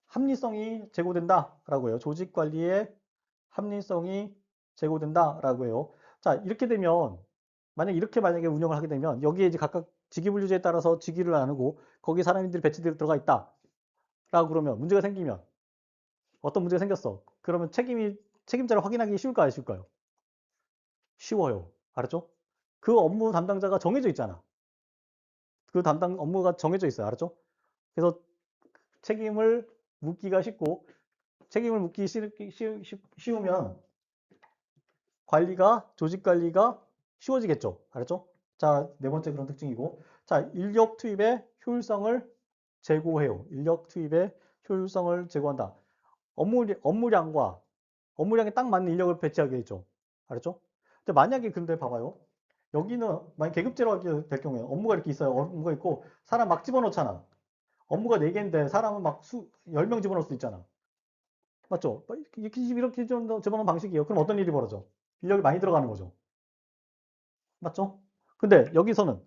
합리성이 제고된다라고 해요. 조직관리에 합리성이 제고된다라고 해요. 자, 이렇게 되면 만약에 운영을 하게 되면 여기에 이제 각각 직위분류제에 따라서 직위를 나누고 거기에 사람들이 배치되어 들어가 있다라고 그러면 문제가 생기면 어떤 문제가 생겼어. 그러면 책임자를 확인하기 쉬울까요? 안 쉬울까요? 쉬워요. 알았죠? 그 업무 담당자가 정해져 있잖아. 그 담당 업무가 정해져 있어요. 알았죠? 그래서 책임을 묻기가 쉽고 책임을 묻기 쉬우면 조직 관리가 쉬워지겠죠. 알았죠? 자, 네 번째 그런 특징이고. 자, 인력 투입의 효율성을 제고해요. 인력 투입의 효율성을 제고한다. 업무량에 딱 맞는 인력을 배치하게 되죠. 알았죠? 근데 만약에 근데 봐봐요. 여기는 만약 계급제로 하게 될 경우에 업무가 이렇게 있어요. 업무가 있고 사람 막 집어넣잖아. 업무가 4개인데 사람은 막 10명 집어넣을 수 있잖아. 맞죠? 이렇게 좀 집어넣는 방식이에요. 그럼 어떤 일이 벌어져? 인력이 많이 들어가는 거죠. 맞죠? 근데 여기서는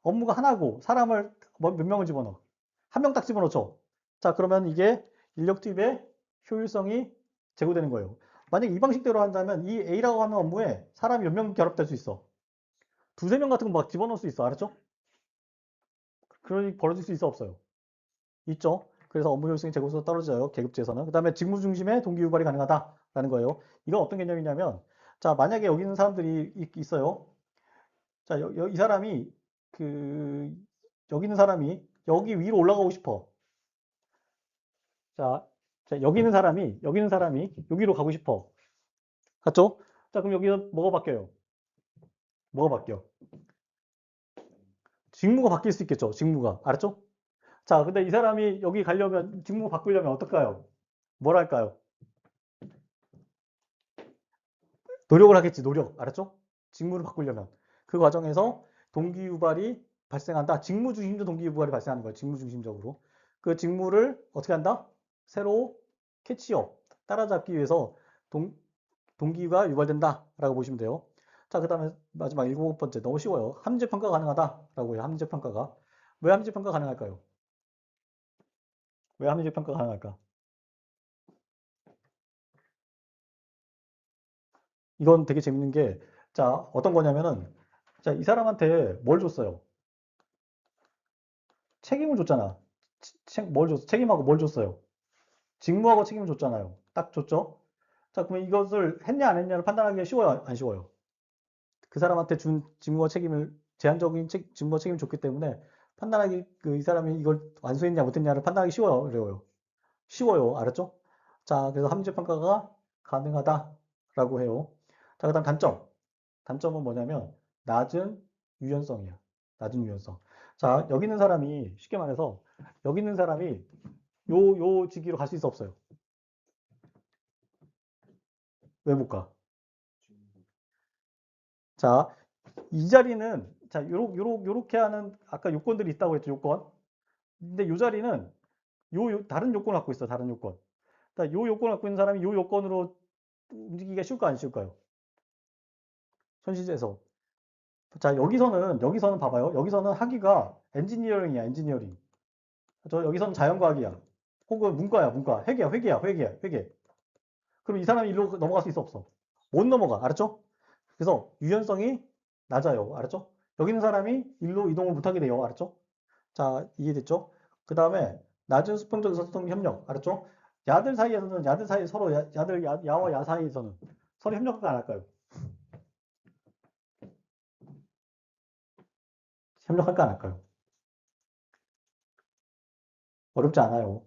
업무가 하나고 사람을 몇 명을 집어넣어. 한 명 딱 집어넣죠. 자, 그러면 이게 인력 투입의 효율성이 제고되는 거예요. 만약 이 방식대로 한다면 이 A라고 하는 업무에 사람이 몇 명 결합될 수 있어. 두세 명 같은 거 막 집어넣을 수 있어. 알았죠? 그런 일이 벌어질 수 있어, 없어요? 있죠. 그래서 업무 효율성이 제고에서 떨어져요. 계급제에서는. 그 다음에 직무 중심의 동기 유발이 가능하다라는 거예요. 이건 어떤 개념이냐면, 자, 만약에 여기 있는 사람들이 있어요. 자, 이 사람이 그 여기 있는 사람이 여기 위로 올라가고 싶어. 자, 여기 있는 사람이 여기로 가고 싶어. 맞죠? 자, 그럼 여기서 뭐가 바뀌어요? 뭐가 바뀌어? 직무가 바뀔 수 있겠죠. 직무가. 알았죠? 자, 근데 이 사람이 여기 가려면 직무 바꾸려면 어떨까요? 뭘 할까요? 노력을 하겠지. 노력. 알았죠? 직무를 바꾸려면. 그 과정에서 동기유발이 발생한다. 직무 중심적 동기유발이 발생하는 거예요. 직무 중심적으로. 그 직무를 어떻게 한다? 새로 캐치업, 따라잡기 위해서 동기가 유발된다라고 보시면 돼요. 자, 그 다음에 마지막 7번째. 너무 쉬워요. 함유제평가 가능하다라고 해요. 함유제평가가. 왜 함유제평가 가능할까요? 왜 함유제평가 가능할까? 이건 되게 재밌는 게, 자, 어떤 거냐면은, 자, 이 사람한테 뭘 줬어요? 책임을 줬잖아. 뭘 줬어? 책임하고 뭘 줬어요? 직무하고 책임을 줬잖아요. 딱 줬죠? 자, 그러면 이것을 했냐 안 했냐를 판단하기가 쉬워요? 안 쉬워요? 그 사람한테 준 직무와 책임을, 제한적인 직무와 책임을 줬기 때문에 판단하기, 이 사람이 이걸 완수했냐 못했냐를 판단하기 쉬워요? 어려워요? 쉬워요. 알았죠? 자, 그래서 함유제평가가 가능하다라고 해요. 자, 그 다음 단점. 단점은 뭐냐면 낮은 유연성이야. 낮은 유연성. 자, 여기 있는 사람이 쉽게 말해서 여기 있는 사람이 요 직위로 갈 수 있어 없어요? 왜 못 가? 자, 이 자리는 자, 요렇게 하는 아까 요건들이 있다고 했죠. 요건. 근데 요 자리는 다른 요건을 갖고 있어. 다른 요건. 그러니까 요 요건을 갖고 있는 사람이 요 요건으로 움직이기가 쉬울까 안 쉬울까요? 현실에서. 자, 여기서는 봐봐요. 여기서는 학위가 엔지니어링이야. 엔지니어링. 저 여기서는 자연과학이야. 혹은 문과야, 문과. 회계. 그럼 이 사람이 일로 넘어갈 수 있어, 없어? 못 넘어가. 알았죠? 그래서 유연성이 낮아요. 알았죠? 여기 있는 사람이 일로 이동을 못하게 돼요. 알았죠? 자, 이해됐죠? 그 다음에 낮은 수평적 의사소통 협력. 알았죠? 야들 사이 서로 야와 야 사이에서는 서로 협력할까 안 할까요? 협력할까 안 할까요? 어렵지 않아요.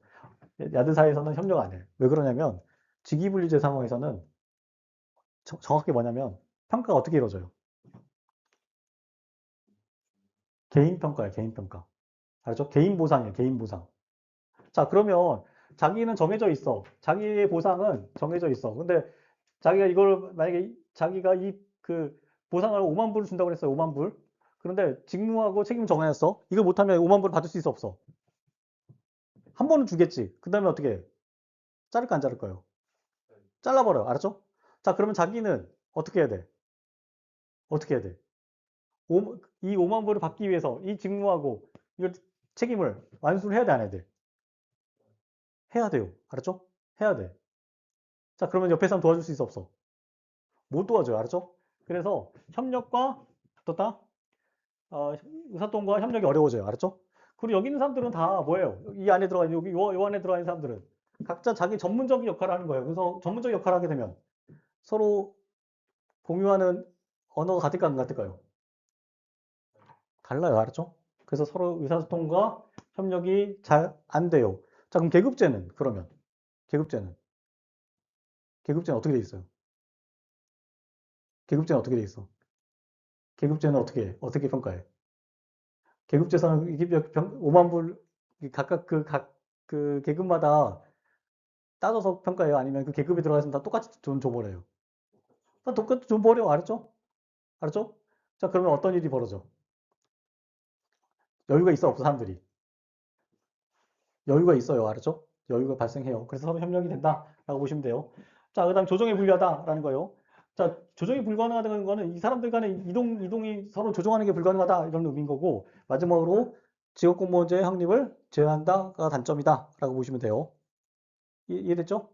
야들 사이에서는 협력 안 해. 왜 그러냐면 직위분리제 상황에서는 정확히 뭐냐면 평가가 어떻게 이루어져요? 개인 평가예요, 개인 평가. 알죠? 개인 보상이에요, 개인 보상. 자, 그러면 자기는 정해져 있어. 자기의 보상은 정해져 있어. 근데 자기가 이걸 만약에 자기가 그 보상을 5만 불을 준다고 그랬어요. 5만 불. 그런데 직무하고 책임 정해놨어. 이걸 못하면 5만 불을 받을 수 있어, 없어? 한 번은 주겠지. 그 다음에 어떻게 해? 자를까 안 자를까요? 잘라버려. 알았죠? 자, 그러면 자기는 어떻게 해야 돼? 어떻게 해야 돼? 이 5만 불을 받기 위해서 이 직무하고 이걸 책임을 완수를 해야 돼, 안 해야 돼? 해야 돼요. 알았죠? 해야 돼. 자, 그러면 옆에 사람 도와줄 수 있어, 없어? 못 도와줘요. 알았죠? 그래서 협력과 어떻다? 어, 의사소통과 협력이 어려워져요. 알았죠? 그리고 여기 있는 사람들은 다 뭐예요? 이 안에 들어가 있는, 요 안에 들어가 있는 사람들은 각자 자기 전문적인 역할을 하는 거예요. 그래서 전문적인 역할을 하게 되면 서로 공유하는 언어가 같을까 안 같을까요? 달라요. 알았죠? 그래서 서로 의사소통과 협력이 잘 안 돼요. 자, 그럼 계급제는 그러면 계급제는 계급제는 어떻게 돼 있어요? 계급제는 어떻게 돼 있어? 계급제는 어떻게 평가해? 계급제서는 이게 5만 불 각각 그 계급마다 따져서 평가해요? 아니면 그 계급에 들어가서 다 똑같이 돈 줘버려요? 다 똑같이 돈 버려. 알았죠? 알았죠? 자, 그러면 어떤 일이 벌어져? 여유가 있어 없어 사람들이? 여유가 있어요. 알았죠? 여유가 발생해요. 그래서 서로 협력이 된다라고 보시면 돼요. 자, 그다음 조정이 불가하다라는 거예요. 자, 조정이 불가능하다는 거는 이 사람들 간의 이동이 서로 조정하는 게 불가능하다 이런 의미인 거고, 마지막으로 직업 공무원제의 확립을 제한한다가 단점이다라고 보시면 돼요. 이해됐죠?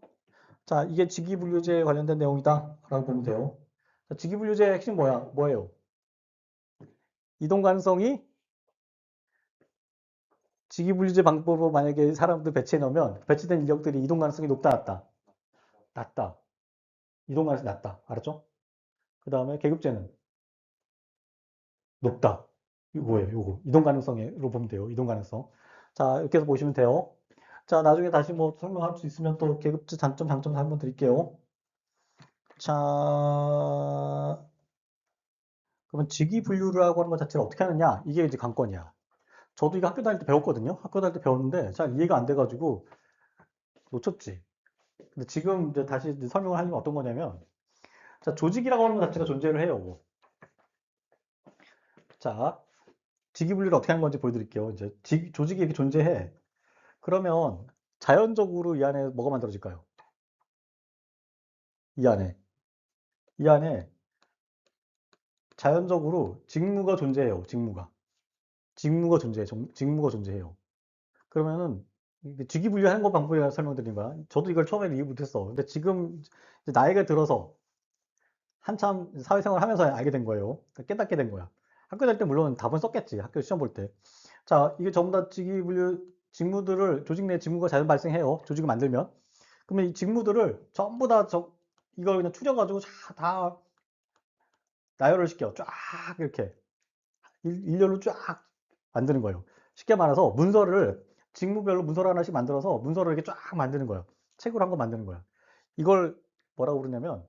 자, 이게 직위분류제에 관련된 내용이다라고 보면 돼요. 자, 직위분류제의 핵심 뭐예요? 이동 가능성이 직위분류제 방법으로 만약에 사람들 배치해 놓으면 배치된 인력들이 이동 가능성이 높다, 낮다? 낮다. 이동 가능성이 낮다. 알았죠? 그 다음에 계급제는 높다. 이거 뭐예요? 요거. 이동 가능성으로 보면 돼요. 이동 가능성. 자, 이렇게 해서 보시면 돼요. 자, 나중에 다시 뭐 설명할 수 있으면 또 계급제 단점, 장점 한번 드릴게요. 자, 그러면 직위분류라고 하는 것 자체를 어떻게 하느냐? 이게 이제 관건이야. 저도 이거 학교 다닐 때 배웠거든요. 학교 다닐 때 배웠는데 잘 이해가 안 돼가지고 놓쳤지. 근데 지금 이제 다시 이제 설명을 하려면 어떤 거냐면, 자, 조직이라고 하는 것 자체가 존재를 해요. 자, 직위분류를 어떻게 하는 건지 보여드릴게요. 이제 조직이 이렇게 존재해. 그러면 자연적으로 이 안에 뭐가 만들어질까요? 이 안에. 이 안에 자연적으로 직무가 존재해요. 직무가. 직무가 존재해요. 그러면은 직위분류하는 거 방법이라 설명드린 거야. 저도 이걸 처음에 이해 못했어. 근데 지금 이제 나이가 들어서 한참 사회생활 하면서 알게 된 거예요. 깨닫게 된 거야. 학교 다닐 때 물론 답은 썼겠지. 학교 시험 볼 때. 자, 이게 전부 다 직위분류 직무들을 조직 내 직무가 자연 발생해요. 조직을 만들면. 그러면 이 직무들을 전부 다 이걸 그냥 추려가지고 다 나열을 시켜. 쫙 이렇게 일렬로 쫙 만드는 거예요. 쉽게 말해서 문서를 직무별로 문서를 하나씩 만들어서 문서를 이렇게 쫙 만드는 거예요. 책으로 한 권 만드는 거야. 이걸 뭐라고 부르냐면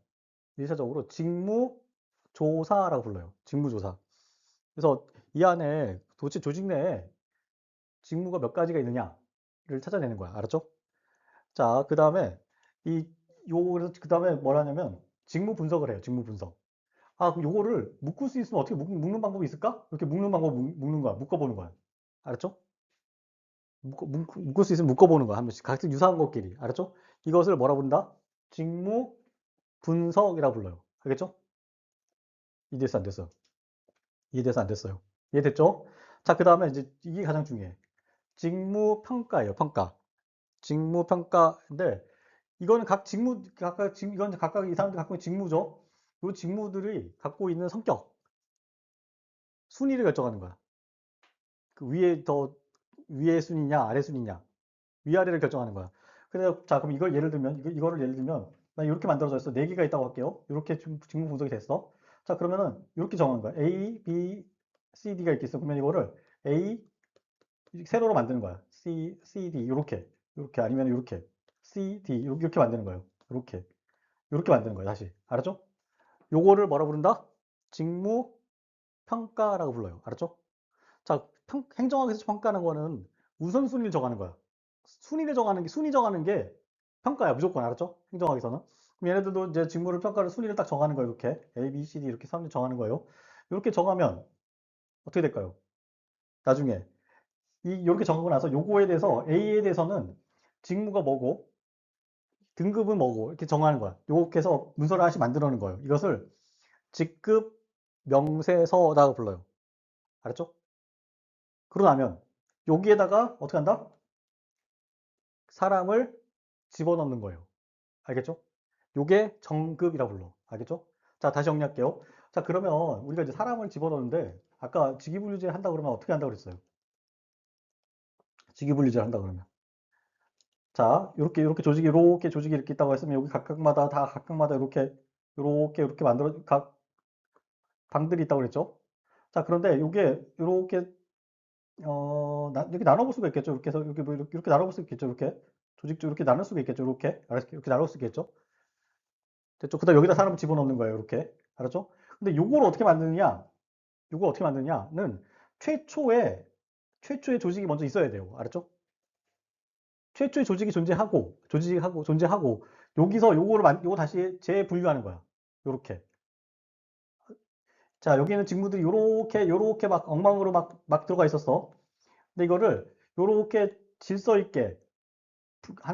일차적으로 직무조사라고 불러요. 직무조사. 그래서 이 안에 도대체 조직 내에 직무가 몇 가지가 있느냐를 찾아내는 거야. 알았죠? 자, 그 다음에 그래서 그 다음에 뭘 하냐면 직무 분석을 해요. 직무 분석. 아, 그럼 요거를 묶을 수 있으면 어떻게 묶는 방법이 있을까? 이렇게 묶는 방법 묶는 거야. 묶어보는 거야. 알았죠? 묶을 수 있으면 묶어보는 거야. 한 번씩. 각각 유사한 것끼리. 알았죠? 이것을 뭐라 부른다? 직무 분석이라고 불러요. 알겠죠? 이해됐어, 안 됐어요? 이해돼서 안 됐어요. 이해됐죠? 자, 그 다음에 이제 이게 가장 중요해. 직무 평가예요. 평가. 직무 평가인데 이거는 이건 각각 이 사람들 갖고 있는 직무죠. 이 직무들이 갖고 있는 성격, 순위를 결정하는 거야. 그 위에 순위냐, 아래 순위냐, 위아래를 결정하는 거야. 그래서 자, 그럼 이걸 예를 들면 이거를 예를 들면 나 이렇게 만들어져 있어. 네 개가 있다고 할게요. 이렇게 직무 분석이 됐어. 자, 그러면은 이렇게 정하는 거야. A, B, C, D가 이렇게 있어. 그러면 이거를 A 세로로 만드는 거야. C, D 이렇게 아니면 이렇게 C, D 이렇게 만드는 거예요. 이렇게 만드는 거예요. 다시 알았죠? 요거를 뭐라 부른다? 직무 평가라고 불러요. 알았죠? 자, 행정학에서 평가하는 거는 우선순위를 정하는 거야. 순위 정하는 게 평가야. 무조건 알았죠? 행정학에서는. 그럼 얘네들도 이제 직무를 평가를 순위를 딱 정하는 거예요. 이렇게 A, B, C, D 이렇게 3위 정하는 거예요. 이렇게 정하면 어떻게 될까요? 나중에 이렇게 정하고 나서 요거에 대해서 A에 대해서는 직무가 뭐고 등급은 뭐고 이렇게 정하는 거야. 요렇게 해서 문서를 하나씩 만들어 놓는 거예요. 이것을 직급 명세서라고 불러요. 알았죠? 그러고 나면 여기에다가 어떻게 한다? 사람을 집어넣는 거예요. 알겠죠? 요게 정급이라고 불러. 알겠죠? 자, 다시 정리할게요. 자, 그러면 우리가 이제 사람을 집어넣는데 아까 직위분류제 한다 그러면 어떻게 한다고 그랬어요? 직위분류제 한다 그러면. 자, 이렇게 조직이 이렇게 있다고 했으면 여기 각각마다 이렇게 만들어 각 방들이 있다고 그랬죠. 자, 그런데 이게 이렇게 이렇게 나눠볼 수가 있겠죠. 이렇게 해서 이렇게 나눠볼 수 있겠죠. 이렇게 조직도 이렇게 나눌 수가 있겠죠. 이렇게 나눌 수 있겠죠. 됐죠. 그다음 여기다 사람을 집어넣는 거예요. 이렇게 알았죠? 근데 요걸 어떻게 만드느냐는 최초의 조직이 먼저 있어야 돼요. 알았죠? 최초의 조직이 존재하고 여기서 요거 다시 재분류하는 거야. 요렇게. 자, 여기는 직무들이 요렇게 막 엉망으로 막 들어가 있었어. 근데 이거를 요렇게 질서 있게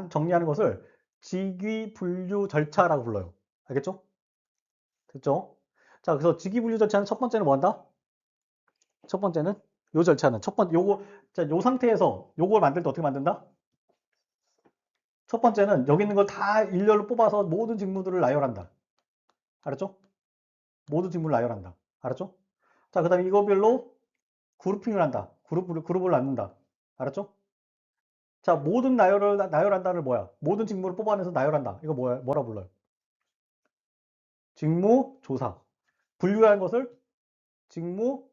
정리하는 것을 직위 분류 절차라고 불러요. 알겠죠? 됐죠? 자, 그래서 직위 분류 절차는 첫 번째는 뭐 한다? 첫 번째는 요 절차는 자, 요 상태에서 요걸 만들 때 어떻게 만든다? 첫 번째는 여기 있는 걸 다 일렬로 뽑아서 모든 직무들을 나열한다. 알았죠? 모든 직무를 나열한다. 알았죠? 자, 그 다음에 이거별로 그룹핑을 한다. 그룹을 나눈다. 알았죠? 자, 나열한다는 뭐야? 모든 직무를 뽑아내서 나열한다. 이거 뭐라 불러요? 직무 조사. 분류한 것을 직무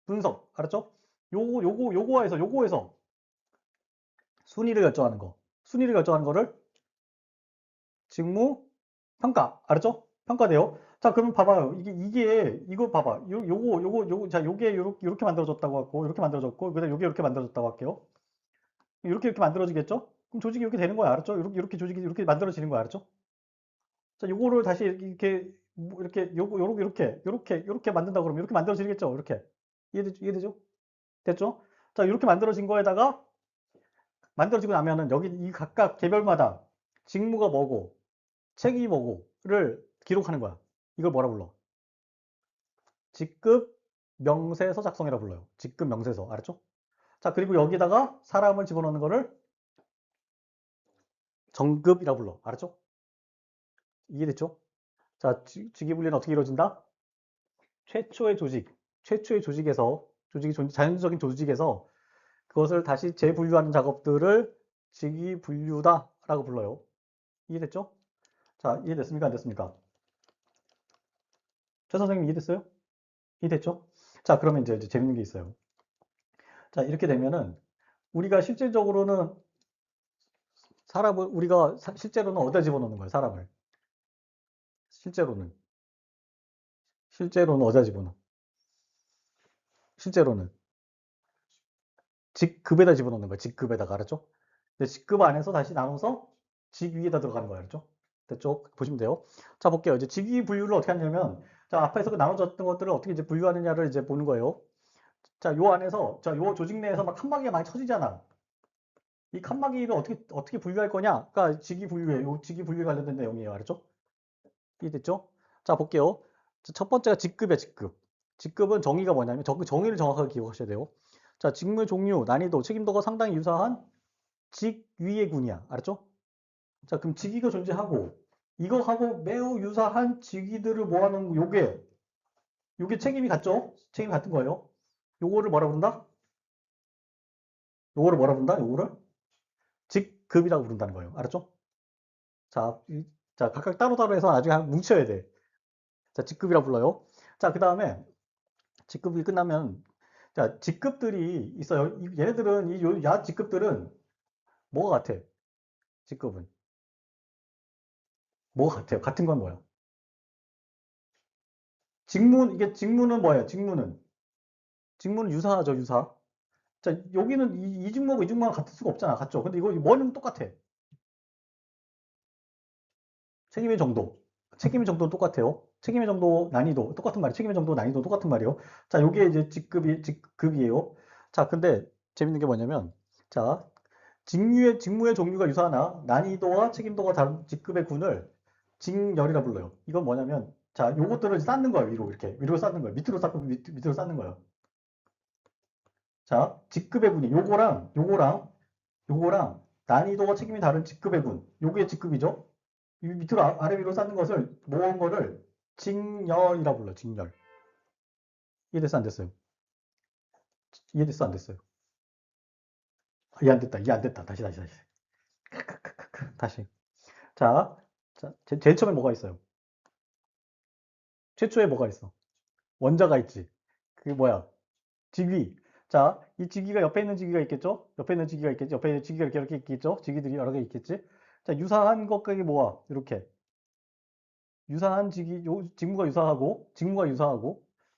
분석. 알았죠? 요거에서 순위를 결정하는 거. 순위를 결정하는 거를 직무 평가. 알았죠? 평가돼요. 자, 그럼 봐봐요. 이거 봐봐. 자, 요렇게 만들어졌다고 하고, 이렇게 만들어졌고, 그 다음에 요게 이렇게 만들어졌다고 할게요. 이렇게 만들어지겠죠? 그럼 조직이 이렇게 되는 거야. 알았죠? 조직이 이렇게 만들어지는 거야. 알았죠? 자, 요거를 다시 이렇게 만든다 그러면 이렇게 만들어지겠죠? 이렇게. 이해되죠? 됐죠? 자, 이렇게 만들어진 거에다가 만들어지고 나면은 여기 이 각각 개별마다 직무가 뭐고, 책임이 뭐고를 기록하는 거야. 이걸 뭐라 불러? 직급 명세서 작성이라 불러요. 직급 명세서. 알았죠? 자, 그리고 여기다가 사람을 집어넣는 거를 정급이라 불러. 알았죠? 이해됐죠? 자, 직위분리는 어떻게 이루어진다? 최초의 조직, 최초의 조직에서, 자연적인 조직에서 그것을 다시 재분류하는 작업들을 직위분류다라고 불러요. 이해됐죠? 자, 이해됐습니까? 안 됐습니까? 최 선생님 이해됐어요? 이해됐죠? 자, 그러면 이제 재밌는 게 있어요. 자, 이렇게 되면은 우리가 실질적으로는 실제로는 어디다 집어넣는 거예요, 사람을? 실제로는. 실제로는 어디다 집어넣어? 실제로는. 직급에다 집어넣는 거야, 직급에다가. 알았죠? 근데 직급 안에서 다시 나눠서 직 위에다 들어가는 거예요, 알았죠? 됐죠? 보시면 돼요. 자, 볼게요. 이제 직위 분류를 어떻게 하냐면, 자, 앞에서 그 나눠졌던 것들을 어떻게 이제 분류하느냐를 이제 보는 거예요. 자, 요 조직 내에서 막 칸막이가 많이 쳐지잖아. 이 칸막이를 어떻게 분류할 거냐? 그러니까 직위 분류에 관련된 내용이에요. 알았죠? 이해됐죠? 자, 볼게요. 자, 첫 번째가 직급이야, 직급. 직급은 정의가 뭐냐면, 정의를 정확하게 기억하셔야 돼요. 자, 직무 종류, 난이도, 책임도가 상당히 유사한 직위의 군이야. 알았죠? 자, 그럼 직위가 존재하고, 이거하고 매우 유사한 직위들을 모아놓은 요게 책임이 같죠? 책임이 같은 거예요. 요거를 뭐라 부른다? 요거를 직급이라고 부른다는 거예요. 알았죠? 자, 각각 따로따로 해서 나중에 뭉쳐야 돼. 자, 직급이라고 불러요. 자, 그 다음에 직급이 끝나면, 자, 직급들이 있어요. 얘네들은, 야 직급들은 뭐가 같아? 직급은. 뭐가 같아요? 같은 건 뭐야? 직무는 뭐예요? 직무는 유사하죠, 유사. 자, 여기는 이 직무하고 이 직무가 같을 수가 없잖아. 같죠? 근데 이거 뭐는 똑같아. 책임의 정도. 책임의 정도는 똑같아요. 책임의 정도 난이도 똑같은 말이에요. 책임의 정도 난이도 똑같은 말이에요. 자, 요게 이제 직급이에요. 자, 근데 재밌는 게 뭐냐면, 자, 직무의 종류가 유사하나 난이도와 책임도가 다른 직급의 군을 직열이라 불러요. 이건 뭐냐면, 자, 요것들을 쌓는 거예요. 위로 쌓는 거예요. 밑으로 쌓는 거예요. 자, 직급의 군이 요거랑 난이도와 책임이 다른 직급의 군. 요게 직급이죠. 이 밑으로 아래 위로 쌓는 것을 모은 거를 직열이라 불러. 직열. 이해됐어 안 됐어요? 이해됐어 안 됐어요? 이해 안 됐다. 다시. 다시. 자, 제일 처음에 뭐가 있어요? 최초에 뭐가 있어? 원자가 있지. 그게 뭐야? 직위. 자, 이 직위가 옆에 있는 직위가 있겠죠? 옆에 있는 직위가 있겠지? 옆에 있는 직위가 이렇게 있겠죠? 직위들이 여러 개 있겠지? 자, 유사한 것까지 모아. 이렇게. 유사한 직위, 직무가 유사하고,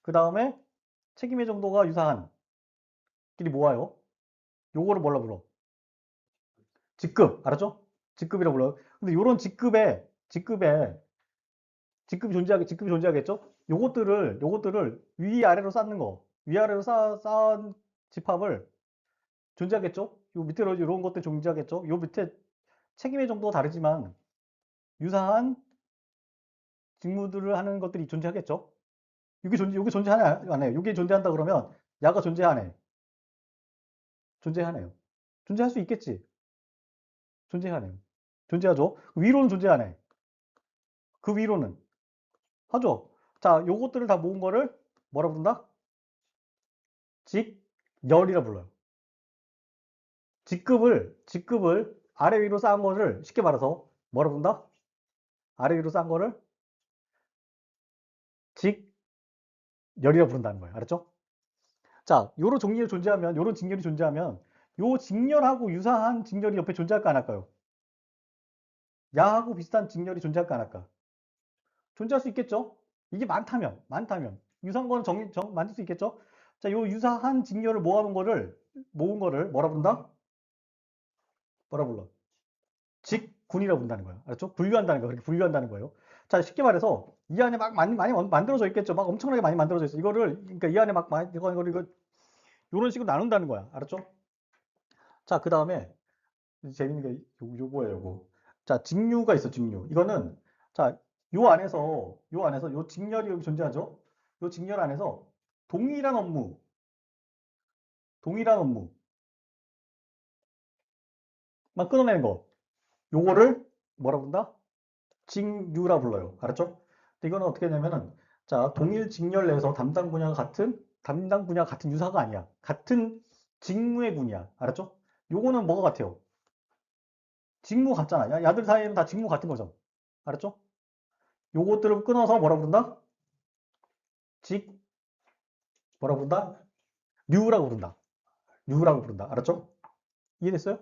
그 다음에 책임의 정도가 유사한 끼리 모아요. 요거를 뭐라 불러? 직급. 알았죠? 직급이라 불러요. 근데 요런 직급이 존재하겠죠? 요것들을 위아래로 쌓는 거. 위아래로 쌓은 집합을 존재하겠죠? 요 밑으로 이런 것들 존재하겠죠? 요 밑에 책임의 정도가 다르지만 유사한 직무들을 하는 것들이 존재하겠죠? 이게 존재하네, 안 해요? 이게 존재한다 그러면 야가 존재하네. 존재하네요. 존재할 수 있겠지? 존재하네요. 존재하죠? 위로는 존재하네. 그 위로는 하죠? 자, 요것들을 다 모은 거를 뭐라 부른다? 직열이라 불러요. 직급을 아래 위로 쌓은 거를 쉽게 말해서 뭐라 부른다? 아래 위로 쌓은 거를 직열이라 부른다는 거예요. 알았죠? 자, 요런 종류가 존재하면, 요런 직렬이 존재하면, 요 직렬하고 유사한 직렬이 옆에 존재할까 안 할까요? 야하고 비슷한 직렬이 존재할까 안 할까? 존재할 수 있겠죠? 이게 많다면. 유사한 거는 만들 수 있겠죠? 자, 요 유사한 직렬을 모은 거를 뭐라 부른다? 뭐라 불러? 직군이라고 부른다는 거예요. 알았죠? 분류한다는 거예요. 그렇게 분류한다는 거예요. 자, 쉽게 말해서 이 안에 막 많이 만들어져 있겠죠? 막 엄청나게 많이 만들어져 있어. 그러니까 이 안에 막 많이, 이거, 이런 식으로 나눈다는 거야. 알았죠? 자, 그 다음에 재밌는 게 요거예요, 요거. 자, 직류가 있어, 직류. 이거는 자, 요 안에서 직렬이 여기 존재하죠? 요 직렬 안에서 동일한 업무, 동일한 업무만 끊어내는 거. 요거를 뭐라 부른다? 직류라 불러요. 알았죠? 근데 이거는 어떻게 되냐면은 자, 동일 직렬 내에서 담당 분야가 같은 유사가 아니야. 같은 직무의 분이야. 알았죠? 요거는 뭐가 같아요? 직무 같잖아. 야들 사이에는 다 직무 같은 거죠. 알았죠? 요것들을 끊어서 뭐라 부른다? 직, 뭐라 부른다? 류라고 부른다. 류라고 부른다. 알았죠? 이해됐어요?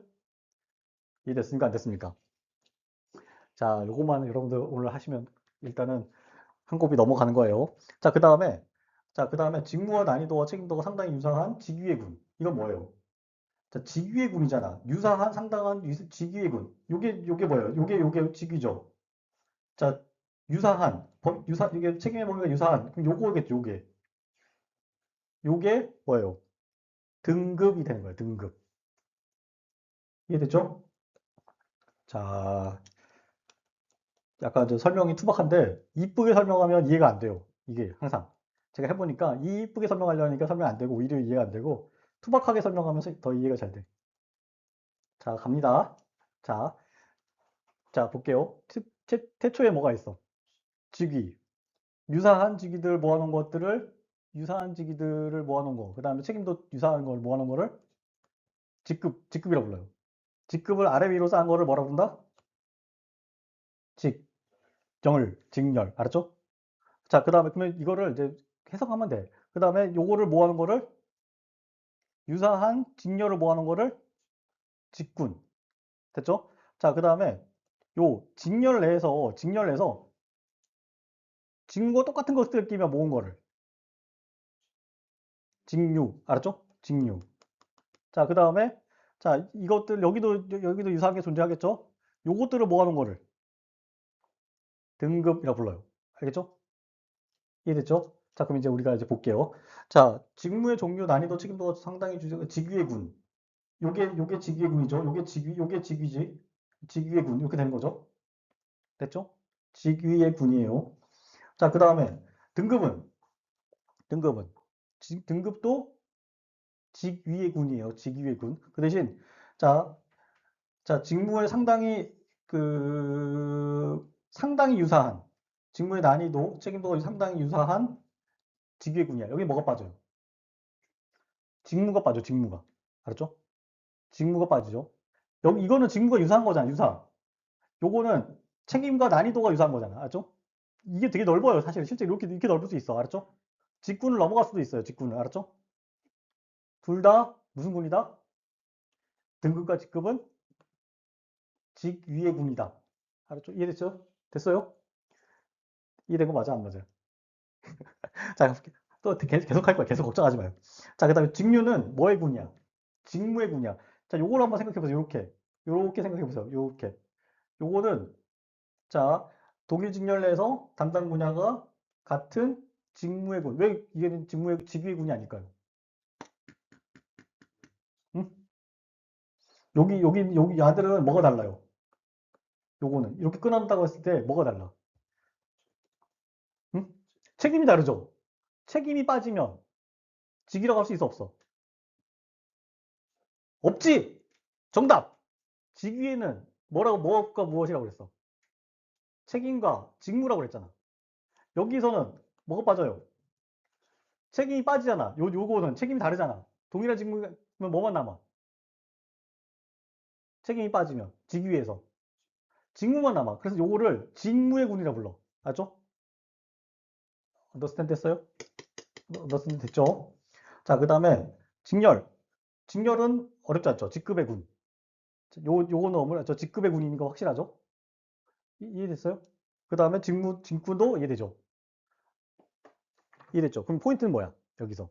이해됐습니까? 안 됐습니까? 자, 요것만 여러분들 오늘 하시면 일단은 한 곱이 넘어가는 거예요. 자, 그 다음에 직무와 난이도와 책임도가 상당히 유사한 직위의 군. 이건 뭐예요? 자, 직위의 군이잖아. 유사한 상당한 직위의 군. 요게 뭐예요? 요게 직위죠. 자, 이게 책임의 범위가 유사한. 그럼 요거겠죠, 요게. 요게 뭐예요? 등급이 되는 거예요, 등급. 이해됐죠? 자, 약간 저 설명이 투박한데, 이쁘게 설명하면 이해가 안 돼요. 이게 항상. 제가 해보니까, 이쁘게 설명하려니까 설명 안 되고, 오히려 이해가 안 되고, 투박하게 설명하면서 더 이해가 잘 돼. 자, 갑니다. 자, 볼게요. 태초에 뭐가 있어? 직위. 유사한 직위들을 모아놓은 거. 그 다음에 책임도 유사한 걸 모아놓은 거를 직급이라고 불러요. 직급을 아래 위로 쌓은 거를 뭐라고 부른다? 직열. 알았죠? 자, 그 다음에 그러면 이거를 이제 해석하면 돼. 그 다음에 요거를 모아놓은 거를 유사한 직렬을 모아놓은 거를 직군. 됐죠? 자, 그 다음에 요 직렬 내에서 직무가 똑같은 것들 끼면 모은 거를 직류. 알았죠? 직류. 자, 그 다음에 자, 이것들 여기도 유사하게 존재하겠죠? 요것들을 모아놓은 거를 등급이라고 불러요. 알겠죠? 이해됐죠? 자, 그럼 이제 우리가 이제 볼게요. 자, 직무의 종류, 난이도, 책임도가 상당히 직위의 군. 요게 직위의 군이죠. 요게 직위지. 직위의 군. 이렇게 되는 거죠. 됐죠? 직위의 군이에요. 자, 그 다음에 등급은, 등급은. 등급도 직위의 군이에요. 직위의 군. 그 대신, 자, 직무에 상당히 유사한, 직무의 난이도, 책임도가 상당히 유사한 직위의 군이야. 여기 뭐가 빠져요? 직무가 빠져, 직무가. 알았죠? 직무가 빠지죠. 이거는 직무가 유사한 거잖아, 유사. 요거는 책임과 난이도가 유사한 거잖아. 알았죠? 이게 되게 넓어요. 사실 실제 이렇게 넓을 수 있어. 알았죠? 직군을 넘어갈 수도 있어요. 직군을. 알았죠? 둘 다 무슨 군이다? 등급과 직급은 직위의 군이다. 알았죠? 이해됐죠? 됐어요? 이해된 거 맞아? 안 맞아? 자, 또 계속 할 거야. 계속 걱정하지 마요. 자, 그 다음에 직류는 뭐의 군이야? 직무의 군이야. 자, 요걸 한번 생각해 보세요. 요렇게 생각해 보세요. 요렇게. 요거는 자, 독일 직렬 내에서 담당 분야가 같은 직무의 군. 왜 이게 직위의 군이 아닐까요? 응? 여기 야들은 뭐가 달라요? 요거는 이렇게 끊었다고 했을 때 뭐가 달라? 응? 책임이 다르죠? 책임이 빠지면 직이라고 할 수 있어 없어? 없지! 정답! 직위에는 뭐가 무엇이라고 그랬어? 책임과 직무라고 그랬잖아. 여기서는 뭐가 빠져요? 책임이 빠지잖아. 요거는 책임이 다르잖아. 동일한 직무면 뭐만 남아? 책임이 빠지면 직위에서 직무만 남아. 그래서 요거를 직무의 군이라 불러. 알죠? 언더스탠드 됐어요? 언더스탠드 됐죠? 자, 그 다음에 직렬. 직렬은 어렵지 않죠? 직급의 군. 요거는 저 직급의 군인 거 확실하죠? 이해됐어요? 그 다음에 직군도 이해되죠? 이해됐죠? 그럼 포인트는 뭐야? 여기서.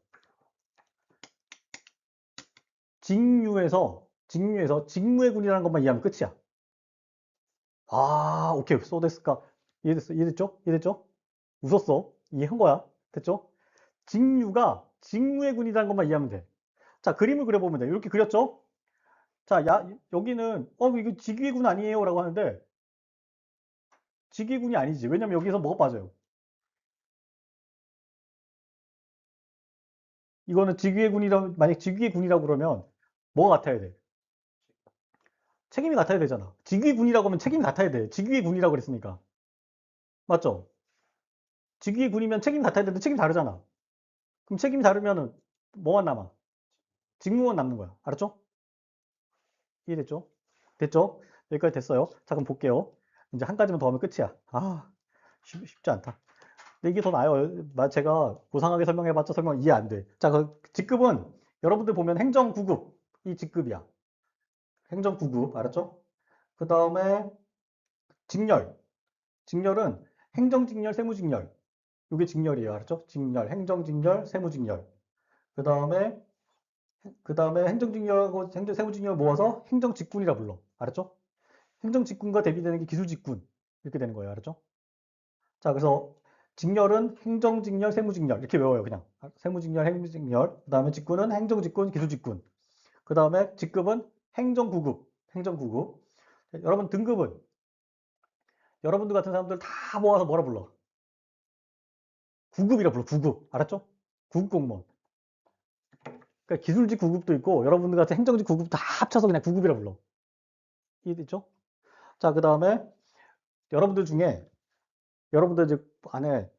직류에서 직무의 군이라는 것만 이해하면 끝이야. 아, 오케이. 소데스까. 이해됐죠? 이해됐죠? 웃었어. 이해한 거야. 됐죠? 직류가 직무의 군이라는 것만 이해하면 돼. 자, 그림을 그려보면 돼. 이렇게 그렸죠? 자, 여기는, 이거 직위의 군 아니에요? 라고 하는데, 직위의 군이 아니지. 왜냐면 여기서 뭐가 빠져요? 이거는 만약 직위의 군이라고 그러면, 뭐가 같아야 돼? 책임이 같아야 되잖아. 직위의 군이라고 하면 책임이 같아야 돼. 직위의 군이라고 그랬으니까. 맞죠? 직위의 군이면 책임 같아야 되는데 책임이 다르잖아. 그럼 책임이 다르면은 뭐만 남아? 직무만 남는 거야. 알았죠? 이해됐죠? 됐죠? 여기까지 됐어요. 자, 그럼 볼게요. 이제 한 가지만 더 하면 끝이야. 아, 쉽지 않다. 근데 이게 더 나아요. 제가 고상하게 설명해봤자 설명 이해 안 돼. 자, 그 직급은 여러분들 보면 행정구급 이 직급이야. 행정구급 알았죠? 그 다음에 직렬. 직렬은 행정직렬, 세무직렬. 이게 직렬이에요. 알았죠? 직렬, 행정직렬, 세무직렬. 그 다음에 행정직렬하고 세무직렬 모아서 행정직군이라 불러. 알았죠? 행정직군과 대비되는 게 기술직군. 이렇게 되는 거예요. 알았죠? 자, 그래서 직렬은 행정직렬, 세무직렬 이렇게 외워요. 그냥 세무직렬, 행정직렬. 그 다음에 직군은 행정직군, 기술직군. 그 다음에 직급은 행정구급, 행정구급. 여러분 등급은 여러분들 같은 사람들 다 모아서 뭐라 불러? 구급이라 불러. 구급. 알았죠? 구급 공무원. 그러니까 기술직 구급도 있고 여러분들 같은 행정직 구급 다 합쳐서 그냥 구급이라 불러. 이해됐죠? 자, 그 다음에 여러분들 중에 여러분들 이제 안에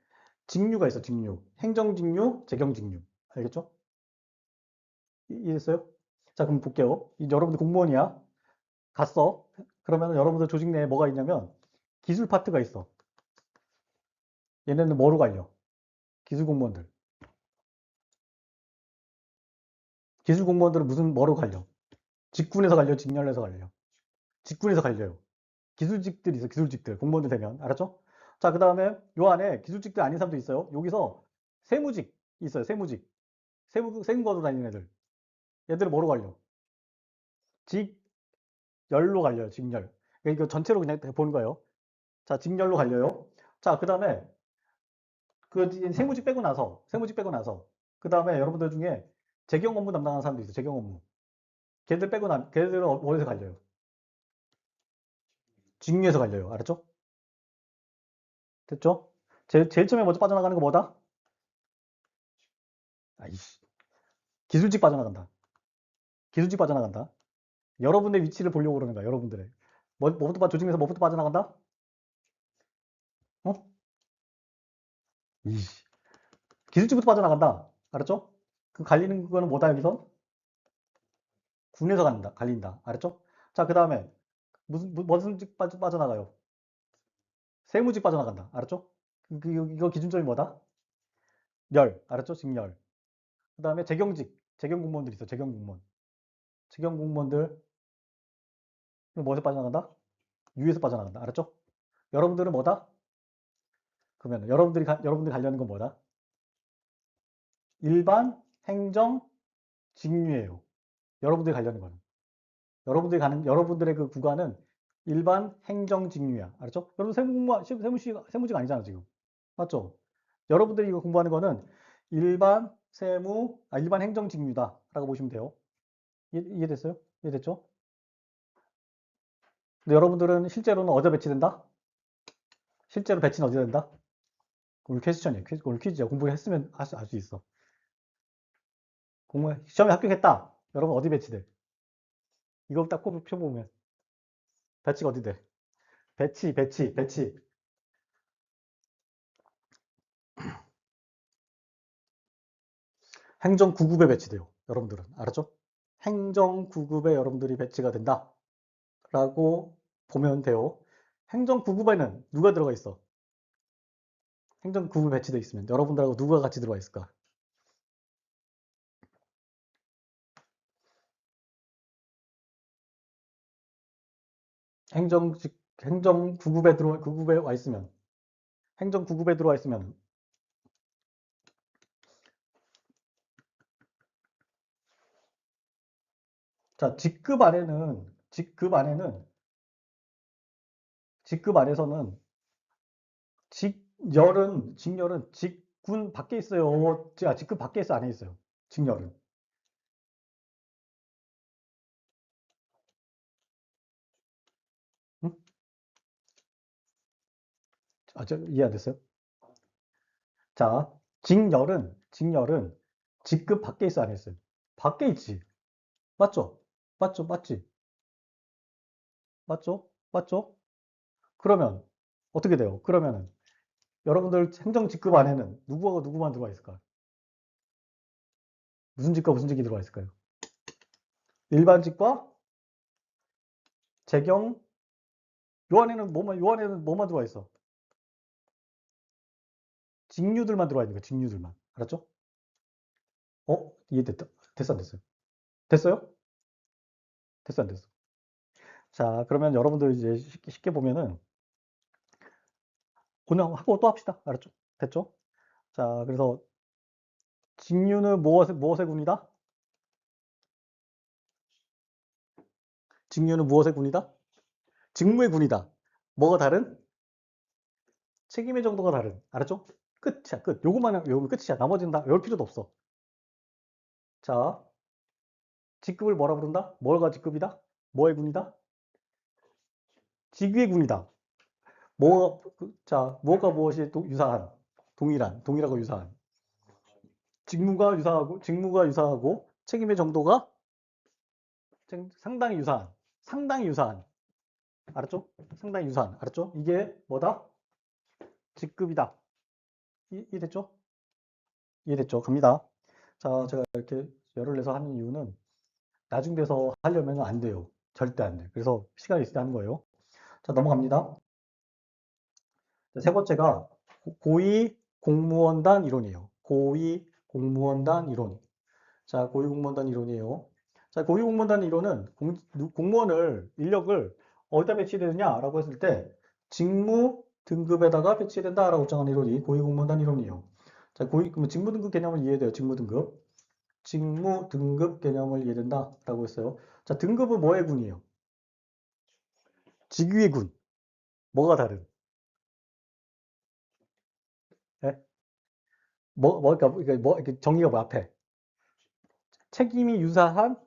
직류가 있어. 직류. 행정직류, 재경직류. 알겠죠? 이해됐어요? 자, 그럼 볼게요. 여러분들 공무원이야. 갔어. 그러면 여러분들 조직 내에 뭐가 있냐면 기술 파트가 있어. 얘네는 뭐로 갈려? 기술 공무원들. 기술 공무원들은 뭐로 갈려? 직군에서 갈려? 직렬에서 갈려? 직군에서 갈려요. 기술직들이 있어. 기술직들. 공무원들 되면. 알았죠? 자, 그 다음에 요 안에 기술직들 아닌 사람도 있어요. 여기서 세무직 있어요. 세무직. 세무과로 다니는 애들. 얘들은 뭐로 갈려? 직열로 갈려요. 직열. 그러니까 이거 전체로 그냥 보는 거예요. 자, 직렬로 갈려요. 자, 그 다음에 그 세무직 빼고 나서 그 다음에 여러분들 중에 재경 업무 담당하는 사람도 있어요. 재경 업무. 걔들은 어디서 갈려요? 직류에서 갈려요. 알았죠? 됐죠? 제일 처음에 먼저 빠져나가는 거 뭐다? 아이씨. 기술직 빠져나간다. 기술직 빠져나간다. 여러분의 위치를 보려고 그러는 거야. 여러분들의. 조직에서 뭐부터 빠져나간다? 어? 이씨. 기술직부터 빠져나간다. 알았죠? 그 갈리는 거는 뭐다 여기서? 군에서 갈린다. 알았죠? 자, 그 다음에 무슨 직 빠져나가요? 세무직 빠져나간다. 알았죠? 이거 기준점이 뭐다? 열. 알았죠? 직열. 그 다음에 재경직. 재경 공무원들 있어. 재경 공무원. 재경 공무원들 뭐에서 빠져나간다? 유에서 빠져나간다. 알았죠? 여러분들은 뭐다? 그러면 여러분들이 가려는 건 뭐다? 일반 행정 직류예요. 여러분들이 가려는 거는. 여러분들의 그 구간은 일반 행정 직류야. 알았죠? 여러분 세무직 아니잖아, 지금. 맞죠? 여러분들이 이거 공부하는 거는 일반 행정 직류다라고 보시면 돼요. 이해됐어요? 이해됐죠? 근데 여러분들은 실제로는 어디에 배치된다? 실제로 배치는 어디에 된다? 오늘 퀘스천이에요. 오늘 퀴즈야. 공부했으면 알 수 있어. 시험에 합격했다. 여러분 어디 배치돼? 이거 딱 펴보면 배치가 어디 돼? 배치. 행정 9급에 배치돼요. 여러분들은 알았죠? 행정 9급에 여러분들이 배치가 된다라고 보면 돼요. 행정 9급에는 누가 들어가 있어? 행정 9급에 배치돼 있으면 여러분들하고 누가 같이 들어가 있을까? 행정 행정 9급에 와 있으면 행정 9급에 들어와 있으면 자, 직급 안에서는 직렬은 직군 밖에 있어요. 직급 밖에 있어, 안에 있어요. 직렬은. 응? 이해 안 됐어요? 자, 직렬은 직급 밖에 있어, 안에 있어요. 밖에 있지. 맞죠? 맞지? 맞죠? 그러면 어떻게 돼요? 그러면은 여러분들 행정 직급 안에는 누구하고 누구만 들어와 있을까요? 무슨 직과 무슨 직이 들어와 있을까요? 일반 직과 재경, 요 안에는 뭐만 들어와 있어? 직류들만 들어와 있는 거야, 직류들만. 알았죠? 이해됐다. 됐어, 안 됐어요? 됐어요? 됐어, 안 됐어? 자, 그러면 여러분들 이제 쉽게 보면은, 그냥 하고 또 합시다. 알았죠? 됐죠? 자, 그래서 직류는 무엇의 군이다? 직류는 무엇의 군이다? 직무의 군이다. 뭐가 다른? 책임의 정도가 다른. 알았죠? 끝이야, 끝. 요것만 외우면 끝이야. 나머지는 다 외울 필요도 없어. 자, 직급을 뭐라 부른다? 뭐가 직급이다? 뭐의 군이다? 직위의 군이다. 뭐가 무엇이 유사한? 동일하고 유사한. 직무가 유사하고, 책임의 정도가 상당히 유사한. 상당히 유사한. 알았죠? 상당히 유사한. 알았죠? 이게 뭐다? 직급이다. 이해됐죠? 이해됐죠? 갑니다. 자, 제가 이렇게 열을 내서 하는 이유는 나중 돼서 하려면 안 돼요. 절대 안 돼. 그래서 시간이 있을 때 하는 거예요. 자, 넘어갑니다. 자, 세 번째가 고위 공무원단 이론이에요. 고위 공무원단 이론. 자, 고위 공무원단 이론이에요. 자, 고위 공무원단 이론은 공무원을 인력을 어디다 배치되느냐라고 했을 때 직무 등급에다가 배치된다라고 정하는 이론이 고위 공무원단 이론이에요. 자, 그러면 직무 등급 개념을 이해돼요. 직무 등급. 직무 등급 개념을 이해된다라고 했어요. 자, 등급은 뭐의 군이에요? 직위의 군. 뭐가 다른? 예? 이렇게 정의가 뭐 앞에? 책임이 유사한,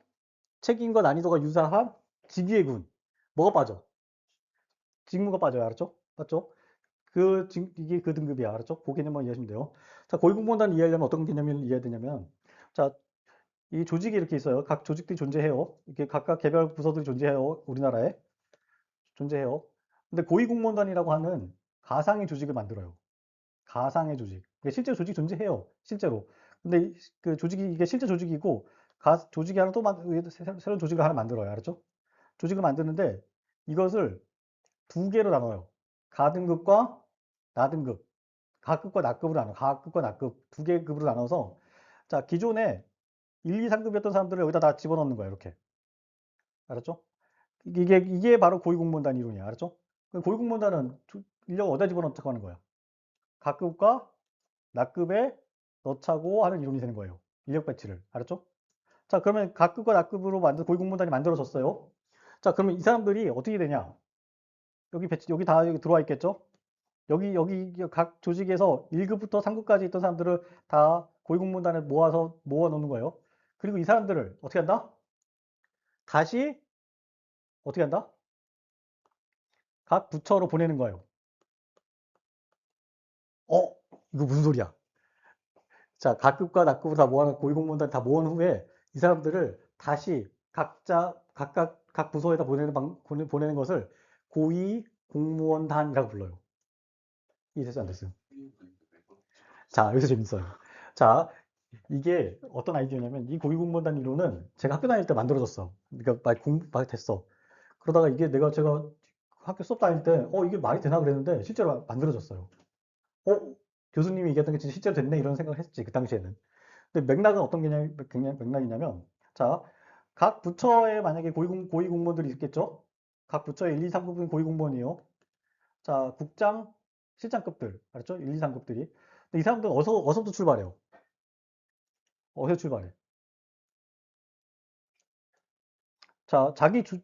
책임과 난이도가 유사한 직위의 군. 뭐가 빠져? 직무가 빠져요. 알았죠? 맞죠? 이게 그 등급이야. 알았죠? 그 개념만 이해하시면 돼요. 자, 고위공무원단 이해하려면 어떤 개념을 이해해야 되냐면, 자, 이 조직이 이렇게 있어요. 각 조직들이 존재해요. 이게 각각 개별 부서들이 존재해요. 우리나라에. 존재해요. 근데 고위공무원단이라고 하는 가상의 조직을 만들어요. 가상의 조직. 실제 조직이 존재해요. 실제로. 근데 그 조직이, 이게 실제 조직이고, 조직이 하나 새로운 조직을 하나 만들어요. 알았죠? 조직을 만드는데, 이것을 두 개로 나눠요. 가등급과 나등급. 가급과 낙급으로 나눠. 가급과 낙급 두 개 급으로 나눠서 자, 기존에 1, 2, 3급이었던 사람들을 여기다 다 집어넣는 거야, 이렇게. 알았죠? 이게 바로 고위공무원단 이론이야. 알았죠? 고위공무원단은 인력을 어디다 집어넣자고 하는 거야. 가급과 낙급에 넣자고 하는 이론이 되는 거예요. 인력 배치를. 알았죠? 자, 그러면 가급과 낙급으로 만든 고위공무원단이 만들어졌어요. 자, 그러면 이 사람들이 어떻게 되냐? 여기 배치, 여기 다 여기 들어와 있겠죠? 여기 각 조직에서 1급부터 3급까지 있던 사람들을 다 고위공무원단에 모아서 모아 놓는 거예요. 그리고 이 사람들을 어떻게 한다? 다시 어떻게 한다? 각 부처로 보내는 거예요. 이거 무슨 소리야? 자, 각급과 낙급을 다 모아놓은 고위공무원단 다 모은 후에 이 사람들을 다시 각각 부서에다 보내는 것을 고위공무원단이라고 불러요. 이해됐어, 안 됐어요? 자, 여기서 재밌어요. 자, 이게 어떤 아이디어냐면 이 고위공무원단 이론은 제가 학교 다닐 때 만들어졌어. 그러니까 막 됐어. 그러다가 이게 제가 학교 수업 다닐 때 이게 말이 되나 그랬는데 실제로 만들어졌어요. 어, 교수님이 얘기했던 게 진짜 실제로 됐네 이런 생각을 했지 그 당시에는. 근데 맥락은 어떤 맥락이냐면 자, 각 부처에 만약에 고위공무원들이 있겠죠? 각 부처에 1, 2, 3급은 고위공무원이에요. 자, 국장, 실장급들 알았죠? 1, 2, 3급들이. 근데 이 사람들은 어서부터 출발해요. 어디서 출발해? 자,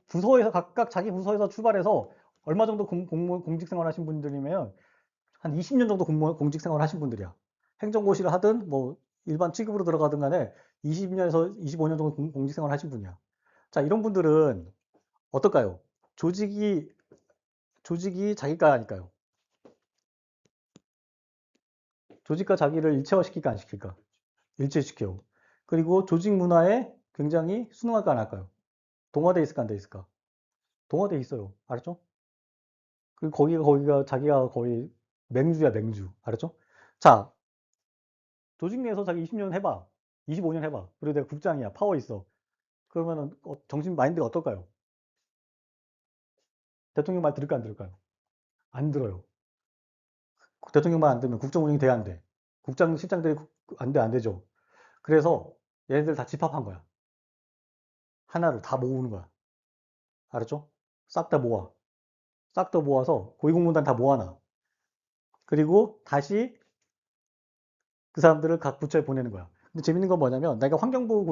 부서에서 각각 자기 부서에서 출발해서 얼마 정도 공직 생활 하신 분들이면 한 20년 정도 공직 생활 하신 분들이야. 행정고시를 하든 뭐 일반 취급으로 들어가든 간에 20년에서 25년 정도 공직 생활 하신 분이야. 자, 이런 분들은 어떨까요? 조직이 자기가 아닐까요? 조직과 자기를 일체화시킬까 안 시킬까? 일체시켜. 그리고 조직 문화에 굉장히 순응할까 안 할까요? 동화돼 있을까 안 돼 있을까? 동화돼 있어요. 알았죠? 그리고 거기가 자기가 거의 맹주야, 맹주. 알았죠? 자, 조직 내에서 자기 20년 해봐. 25년 해봐. 그리고 내가 국장이야. 파워 있어. 그러면은 정신 마인드가 어떨까요? 대통령 말 들을까 안 들을까요? 안 들어요. 대통령 말 안 들으면 국정 운영이 돼야 안 돼. 국장 실장들이 안 되죠. 그래서 얘네들 다 집합한 거야. 하나로 다 모으는 거야. 알았죠? 싹 다 모아. 싹 다 모아서 고위공무원단 다 모아놔. 그리고 다시 그 사람들을 각 부처에 보내는 거야. 근데 재밌는 건 뭐냐면 내가 환경부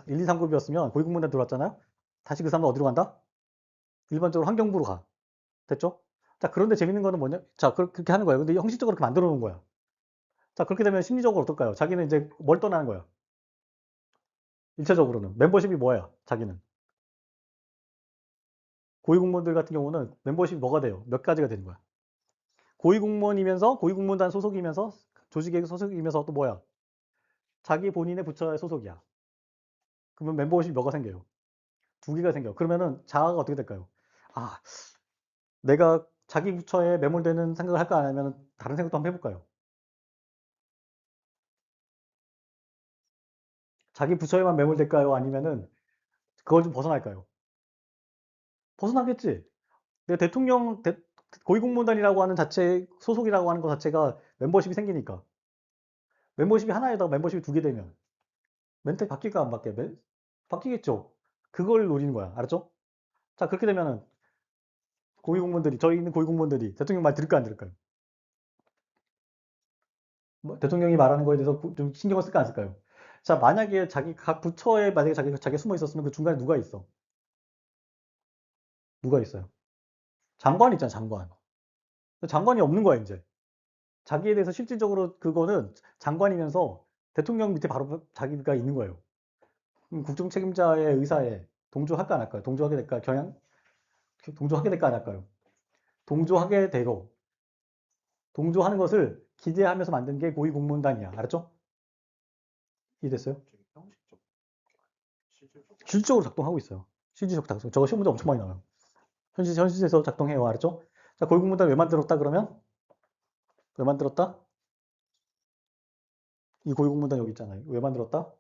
1, 2, 3급이었으면 고위공무원단 들어왔잖아요. 다시 그 사람은 어디로 간다? 일반적으로 환경부로 가. 됐죠? 자, 그런데 재밌는 거는 뭐냐? 자, 그렇게 하는 거예요. 근데 형식적으로 그렇게 만들어 놓은 거야. 자, 그렇게 되면 심리적으로 어떨까요? 자기는 이제 뭘 떠나는 거야? 일차적으로는. 멤버십이 뭐야? 자기는. 고위공무원들 같은 경우는 멤버십이 뭐가 돼요? 몇 가지가 되는 거야. 고위공무원이면서, 고위공무원단 소속이면서, 조직의 소속이면서 또 뭐야? 자기 본인의 부처의 소속이야. 그러면 멤버십이 뭐가 생겨요? 두 개가 생겨. 그러면은 자아가 어떻게 될까요? 아, 내가 자기 부처에 매몰되는 생각을 할까 안 하면 다른 생각도 한번 해볼까요? 자기 부처에만 매몰될까요? 아니면은 그걸 좀 벗어날까요? 벗어나겠지. 내 고위공무원단이라고 하는 소속이라고 하는 것 자체가 멤버십이 생기니까. 멤버십이 하나에다가 멤버십이 두 개 되면 멘탈 바뀔까 안 바뀌어? 바뀌겠죠. 그걸 노리는 거야. 알았죠? 자, 그렇게 되면은 저희 있는 고위공무원들이 대통령 말 들을까 안 들을까요? 뭐, 대통령이 말하는 거에 대해서 좀 신경을 쓸까 안 쓸까요? 자, 만약에 각 부처에 만약에 자기가 숨어 있었으면 그 중간에 누가 있어? 누가 있어요? 장관 있잖아, 장관. 장관이 없는 거야, 이제. 자기에 대해서 실질적으로 그거는 장관이면서 대통령 밑에 바로 자기가 있는 거예요. 국정 책임자의 의사에 동조할까 안 할까요? 동조하게 될까 안 할까요? 동조하게 되고, 동조하는 것을 기대하면서 만든 게 고위공무원단이야. 알았죠? 이해됐어요? 실질적으로 작동하고 있어요. 실질적 작동. 저거 시험 문제 엄청 많이 나와요. 현실에서 작동해요. 알았죠? 자, 고위공무원단 왜 만들었다 그러면? 왜 만들었다? 이 고위공무원단 여기 있잖아요. 왜 만들었다?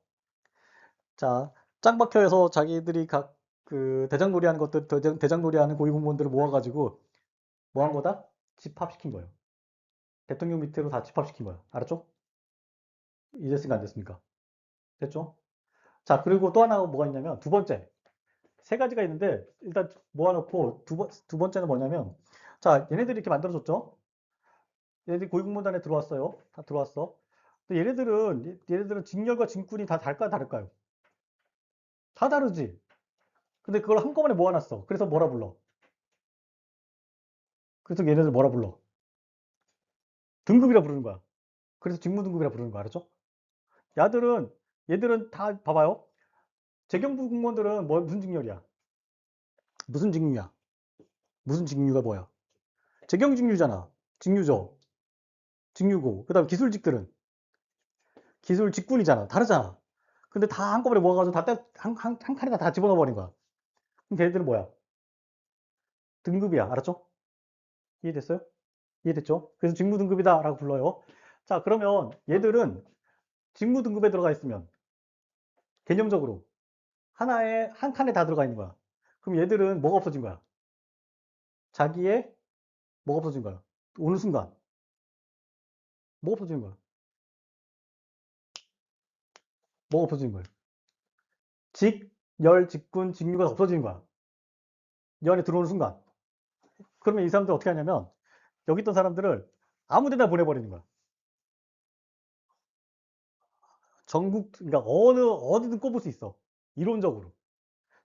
자, 짱박혀서 자기들이 그 대장놀이 하는 것들, 대장놀이 하는 고위공무원들을 모아가지고 뭐 한 거다? 집합시킨 거예요. 대통령 밑으로 다 집합시킨 거예요. 알았죠? 이랬습니까? 안 됐습니까? 됐죠? 자, 그리고 또 하나가 뭐가 있냐면 두 번째. 세 가지가 있는데 일단 모아놓고 두 번째는 뭐냐면 자, 얘네들이 이렇게 만들어줬죠? 얘네들이 고위공무원단에 들어왔어요. 다 들어왔어. 근데 얘네들은 직렬과 직군이 다 다를까요? 다를까요? 다 다르지. 근데 그걸 한꺼번에 모아놨어. 그래서 뭐라 불러? 그래서 얘네들 뭐라 불러? 등급이라 부르는 거야. 그래서 직무등급이라 부르는 거야. 알았죠? 야들은 얘들은 다 봐봐요. 재경부 공무원들은 무슨 직렬이야? 무슨 직류야? 무슨 직류가 뭐야? 재경직류잖아. 직류죠. 직류고. 그다음 기술직들은 기술 직군이잖아. 다르잖아. 근데 다 한꺼번에 모아가지고 한 칸에다 다 집어넣어 버린 거야. 그럼 걔네들은 뭐야? 등급이야. 알았죠? 이해됐어요? 이해됐죠? 그래서 직무 등급이다라고 불러요. 자, 그러면 얘들은 직무 등급에 들어가 있으면 개념적으로 한 칸에 다 들어가 있는 거야. 그럼 얘들은 뭐가 없어진 거야? 자기의 뭐가 없어진 거야? 어느 순간 뭐가 없어지는 거야? 뭐가 없어지는 거야? 직, 열, 직군, 직류가 없어지는 거야. 이 안에 들어오는 순간. 그러면 이 사람들 어떻게 하냐면 여기 있던 사람들을 아무 데나 보내버리는 거야. 전국, 그러니까 어디든 꼽을 수 있어. 이론적으로.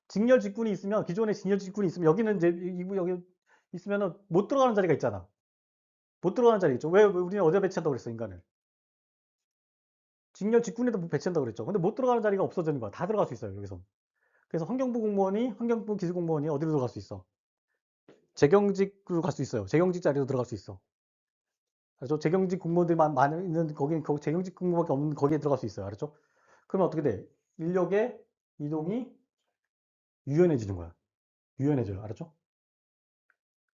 직렬 직군이 있으면, 기존에 직렬 직군이 있으면, 여기는 이제, 여기 있으면은 못 들어가는 자리가 있잖아. 못 들어가는 자리 있죠. 왜 우리는 어디다 배치한다고 그랬어, 인간을? 직렬 직군에도 배치한다고 그랬죠. 근데 못 들어가는 자리가 없어지는 거야. 다 들어갈 수 있어요, 여기서. 그래서 환경부 기술공무원이 어디로 들어갈 수 있어? 재경직으로 갈 수 있어요. 재경직 자리로 들어갈 수 있어. 그래서 재경직 공무원들만 많이 있는 거기 재경직 공무원밖에 없는 거기에 들어갈 수 있어요. 알았죠? 그러면 어떻게 돼? 인력의 이동이 유연해지는 거야. 유연해져요. 알았죠?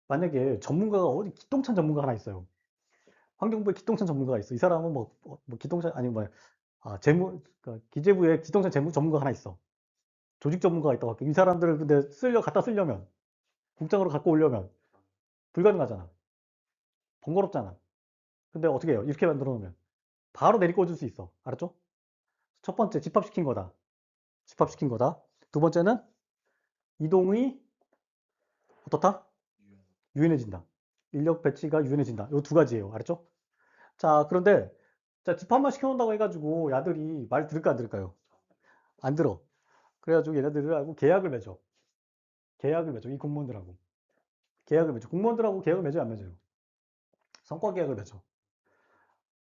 만약에 전문가가 어디 기똥찬 전문가 하나 있어요. 환경부에 기똥찬 전문가가 있어. 이 사람은 뭐 기똥찬 아니면 그러니까 기재부에 기똥찬 전문가 하나 있어. 조직 전문가가 있다고 할게. 이 사람들을 근데 갖다 쓰려면 국장으로 갖고 오려면 불가능하잖아. 번거롭잖아. 근데 어떻게 해요? 이렇게 만들어 놓으면 바로 내리꽂을 수 있어. 알았죠? 첫 번째 집합시킨 거다. 집합시킨 거다. 두 번째는 이동이 어떻다? 유연해진다. 인력 배치가 유연해진다. 이 두 가지예요. 알았죠? 자, 그런데 자, 집합만 시켜놓는다고 해가지고 야들이 말 들을까 안 들을까요? 안 들어. 그래가지고 얘네들하고 계약을 맺어. 계약을 맺어. 이 공무원들하고. 계약을 맺어. 공무원들하고 계약을 맺어요, 안 맺어요? 성과 계약을 맺어.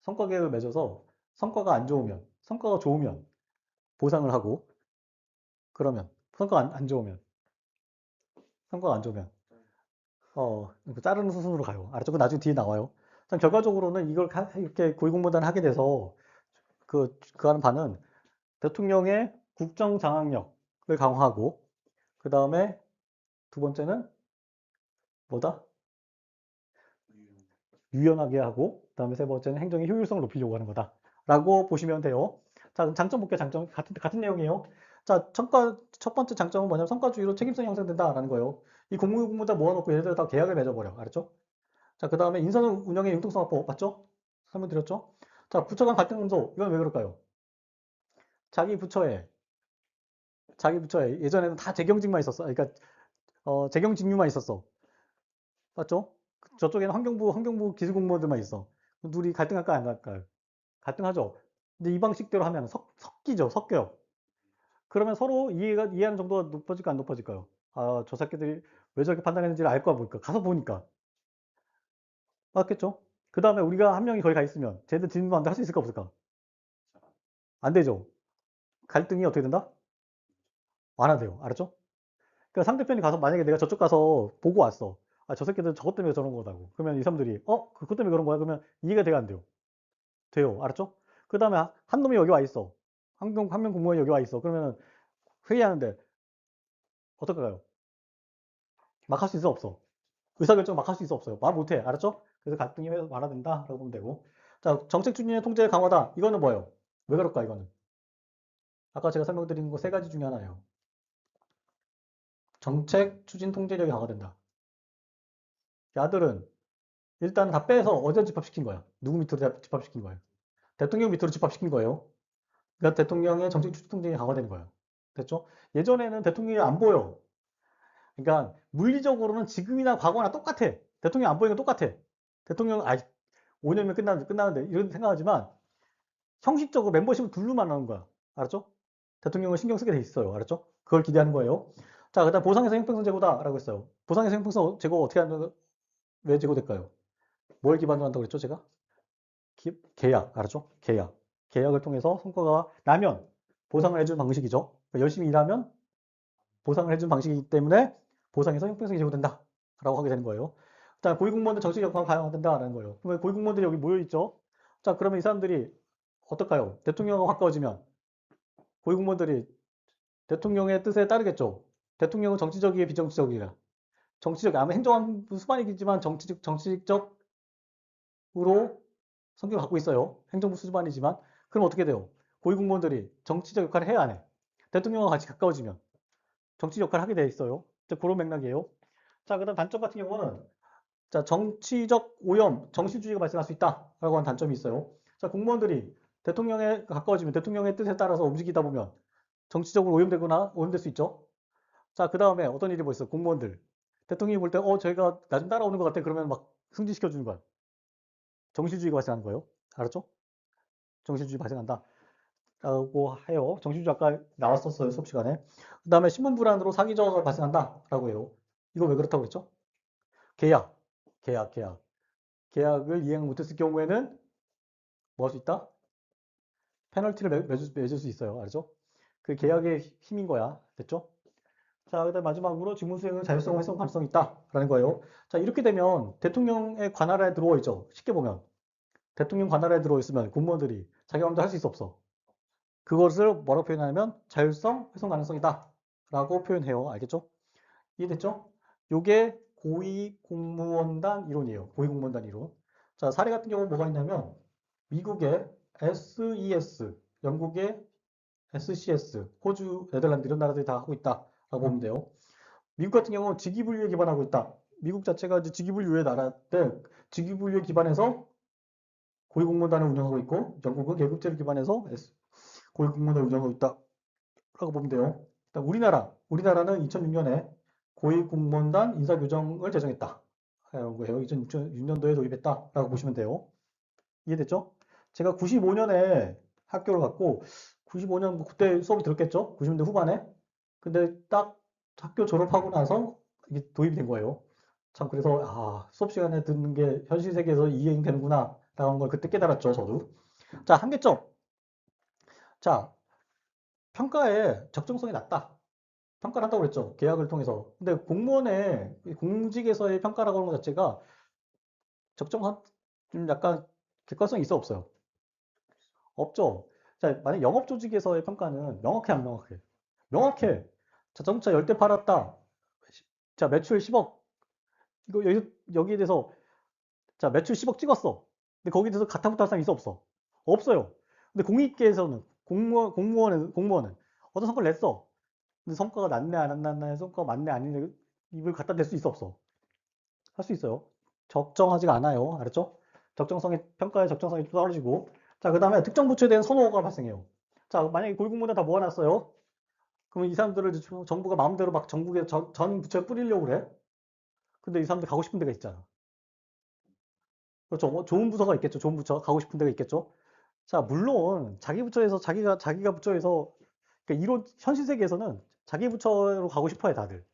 성과 계약을 맺어서 성과가 좋으면 보상을 하고, 그러면 성과가 안 좋으면 자르는 수순으로 가요. 알았죠? 그 나중에 뒤에 나와요. 결과적으로는 이걸 이렇게 고위공무원단을 하게 돼서 그 하는 바는 대통령의 국정 장악력을 강화하고, 그 다음에 두 번째는 뭐다? 유연하게 하고, 그 다음에 세 번째는 행정의 효율성을 높이려고 하는 거다. 라고 보시면 돼요. 자, 그럼 장점 볼게요. 장점. 같은 내용이에요. 자, 첫 번째 장점은 뭐냐면 성과주의로 책임성이 형성된다라는 거예요. 이 공무원다 모아놓고 얘네들 다 계약을 맺어버려. 알았죠? 자, 그 다음에 인선 운영의 융통성 확보. 맞죠? 설명드렸죠? 자, 부처 간 갈등 감소. 이건 왜 그럴까요? 자기 부처에, 예전에는 다 재경직만 있었어. 그러니까, 재경직류만 있었어. 맞죠? 저쪽에는 환경부 기술공무원들만 있어. 둘이 갈등할까요? 안 갈까요? 갈등하죠. 근데 이 방식대로 하면 섞여요. 그러면 서로 이해하는 정도가 높아질까, 안 높아질까요? 아, 저 새끼들이 왜 저렇게 판단했는지를 알 거야, 보니까. 가서 보니까. 맞겠죠? 그 다음에 우리가 한 명이 거기 가 있으면 쟤들 진도안돼 할 수 있을까, 없을까? 안 되죠. 갈등이 어떻게 된다? 완화돼요. 알았죠? 그러니까 상대편이 가서 만약에 내가 저쪽 가서 보고 왔어. 아, 저 새끼들 저것 때문에 저런 거다고. 그러면 이 사람들이 그것 때문에 그런 거야? 그러면 이해가 돼요, 안 돼요? 돼요. 알았죠? 그 다음에 한 놈이 여기 와 있어. 한 명 공무원이 여기 와 있어. 그러면 회의하는데 어떨까요? 막 할 수 있어, 없어? 의사결정 막 할 수 있어, 없어요? 말 못해. 알았죠? 그래서 갈등이 완화된다. 라고 보면 되고. 자, 정책 추진의 통제 강화다. 이거는 뭐예요? 왜 그럴까, 이거는? 아까 제가 설명드린 거 세 가지 중에 하나예요. 정책 추진 통제력이 강화된다. 야들은 일단 다 빼서 어디에 집합시킨 거야? 누구 밑으로 집합시킨 거예요? 대통령 밑으로 집합시킨 거예요. 그러니까 대통령의 정책 추진 통제력이 강화되는 거예요. 됐죠? 예전에는 대통령이 안 보여. 그러니까 물리적으로는 지금이나 과거나 똑같아. 대통령 안 보이는 건 똑같아. 대통령 5년이면 끝나는데 이런 생각하지만 형식적으로 멤버십을 둘로만 하는 거야. 알았죠? 대통령을 신경 쓰게 돼 있어요. 알았죠? 그걸 기대하는 거예요. 자, 그다음 보상에서 형평성 제고다라고 했어요. 보상에서 형평성 제고 어떻게 하는 왜 제고될까요? 뭘 기반으로 한다고 그랬죠, 제가? 계약, 알았죠? 계약. 계약을 통해서 성과가 나면 보상을 해주는 방식이죠. 그러니까 열심히 일하면 보상을 해주는 방식이기 때문에 보상에서 형평성이 제고된다. 라고 하게 되는 거예요. 자, 고위공무원들 정책 역할을 가용된다라는 거예요. 그러면 고위공무원들이 여기 모여있죠? 자, 그러면 이 사람들이 어떨까요? 대통령과 가까워지면 고위공무원들이 대통령의 뜻에 따르겠죠. 대통령은 정치적이에 비정치적이라. 정치적, 아마 행정안부 수반이겠지만 정치적으로 성격을 갖고 있어요. 행정부 수반이지만. 그럼 어떻게 돼요? 고위공무원들이 정치적 역할을 해야 안 해. 대통령과 같이 가까워지면 정치적 역할을 하게 돼 있어요. 자, 그런 맥락이에요. 자, 그다음 단점 같은 경우는 자, 정치적 오염, 정치주의가 발생할 수 있다라고 하는 단점이 있어요. 자, 공무원들이 대통령에 가까워지면 대통령의 뜻에 따라서 움직이다 보면 정치적으로 오염되거나 오염될 수 있죠. 자, 그 다음에 어떤 일이 뭐 있어? 공무원들. 대통령이 볼 때, 저희가 나 좀 따라오는 것 같아. 그러면 막 승진시켜주는 거야. 정치주의가 발생하는 거예요. 알았죠? 정치주의 발생한다. 라고 해요. 정치주의 아까 나왔었어요. 수업 시간에. 그 다음에 신분 불안으로 사기적으로 발생한다. 라고 해요. 이거 왜 그렇다고 그랬죠? 계약. 계약. 계약을 이행 못했을 경우에는 뭐 할 수 있다? 페널티를 맺을 수 있어요. 알죠? 그 계약의 힘인 거야. 됐죠? 자, 그다음 마지막으로 직무 수행은 자율성, 활성 가능성이 있다라는 거예요. 자, 이렇게 되면 대통령의 관할에 들어와 있죠. 쉽게 보면 대통령 관할에 들어와 있으면 공무원들이 자기 마음대로 할 수 있어 없어. 그것을 뭐라고 표현하냐면 자율성, 활성 가능성이다라고 표현해요. 알겠죠? 이해됐죠? 요게 고위공무원단 이론이에요. 고위공무원단 이론. 자, 사례 같은 경우 뭐가 있냐면 미국의 SES, 영국의 SCS, 호주, 네덜란드 이런 나라들이 다 하고 있다라고 보면 돼요. 미국 같은 경우는 직위분류에 기반하고 있다. 미국 자체가 이제 직위분류의 나라인데 직위분류에 기반해서 고위공무원단을 운영하고 있고 영국은 계급제를 기반해서 고위공무원단을 운영하고 있다라고 보면 돼요. 우리나라는 2006년에 고위공무원단 인사규정을 제정했다. 라고 해요. 2006년도에 도입했다라고 보시면 돼요. 이해됐죠? 제가 95년에 학교를 갔고 95년 그때 수업이 들었겠죠? 90년대 후반에. 근데 딱 학교 졸업하고 나서 이게 도입이 된 거예요. 참 그래서 수업 시간에 듣는 게 현실 세계에서 이행되는구나 라는 걸 그때 깨달았죠, 저도. 자, 한계점. 자, 평가의 적정성이 낮다. 평가를 한다고 그랬죠. 계약을 통해서. 근데 공무원의 공직에서의 평가라고 하는 것 자체가 적정한 좀 약간 객관성이 있어 없어요? 없죠. 자, 만약 영업 조직에서의 평가는 명확해 안 명확해? 명확해. 자동차 10대 팔았다. 자, 매출 10억. 이거 여기에 대해서 자, 매출 10억 찍었어. 근데 거기에 대해서 가타부타 할 사람 있어 없어? 없어요. 근데 공익계에서는 공무원은 어떤 성과를 냈어. 근데 성과가 났네 안 났네 성과가 맞네 아니네 이걸 갖다 댈 수 있어 없어? 할 수 있어요. 적정하지가 않아요. 알았죠? 평가의 적정성이 떨어지고. 자, 그 다음에 특정 부처에 대한 선호가 발생해요. 자, 만약에 고위공무원들 다 모아놨어요. 그러면 이 사람들을 정부가 마음대로 막 전국에 전 부처에 뿌리려고 그래. 근데 이 사람들 가고 싶은 데가 있잖아. 그렇죠. 좋은 부서가 있겠죠. 좋은 부처 가고 싶은 데가 있겠죠. 자, 물론 자기 부처에서 자기가 부처에서 그러니까 이론 현실 세계에서는 자기 부처로 가고 싶어해 다들.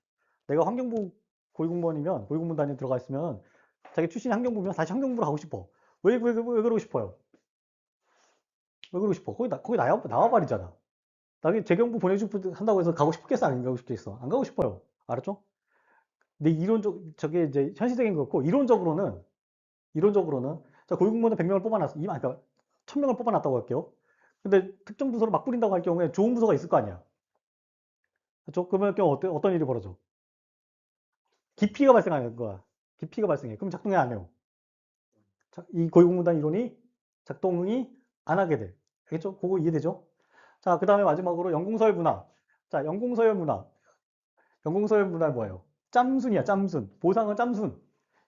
내가 환경부 고위공무원 단위에 들어가 있으면 자기 출신이 환경부면 다시 환경부로 가고 싶어. 왜 그러고 싶어요? 왜 그러고 싶어? 거기 나와 버리잖아. 나중에 재경부 보내주고 한다고 해서 가고 싶겠어? 안 가고 싶겠어? 안 가고 싶어요. 알았죠? 근데 저게 이제 현실적인 거고, 이론적으로는, 자, 고위공무원은 100명을 뽑아놨어. 그러니까 1000명을 뽑아놨다고 할게요. 근데 특정 부서로 막 뿌린다고 할 경우에 좋은 부서가 있을 거 아니야. 그렇죠? 그러면 어떤 일이 벌어져? 기피가 발생하는 거야. 기피가 발생해. 그럼 작동이 안 해요. 이 고위공무단 이론이 작동이 안 하게 돼. 알겠죠? 그거 이해되죠? 자, 그 다음에 마지막으로 연공서열 문화. 자, 연공서열 문화. 연공서열 문화 뭐예요? 짬순이야, 짬순. 보상은 짬순.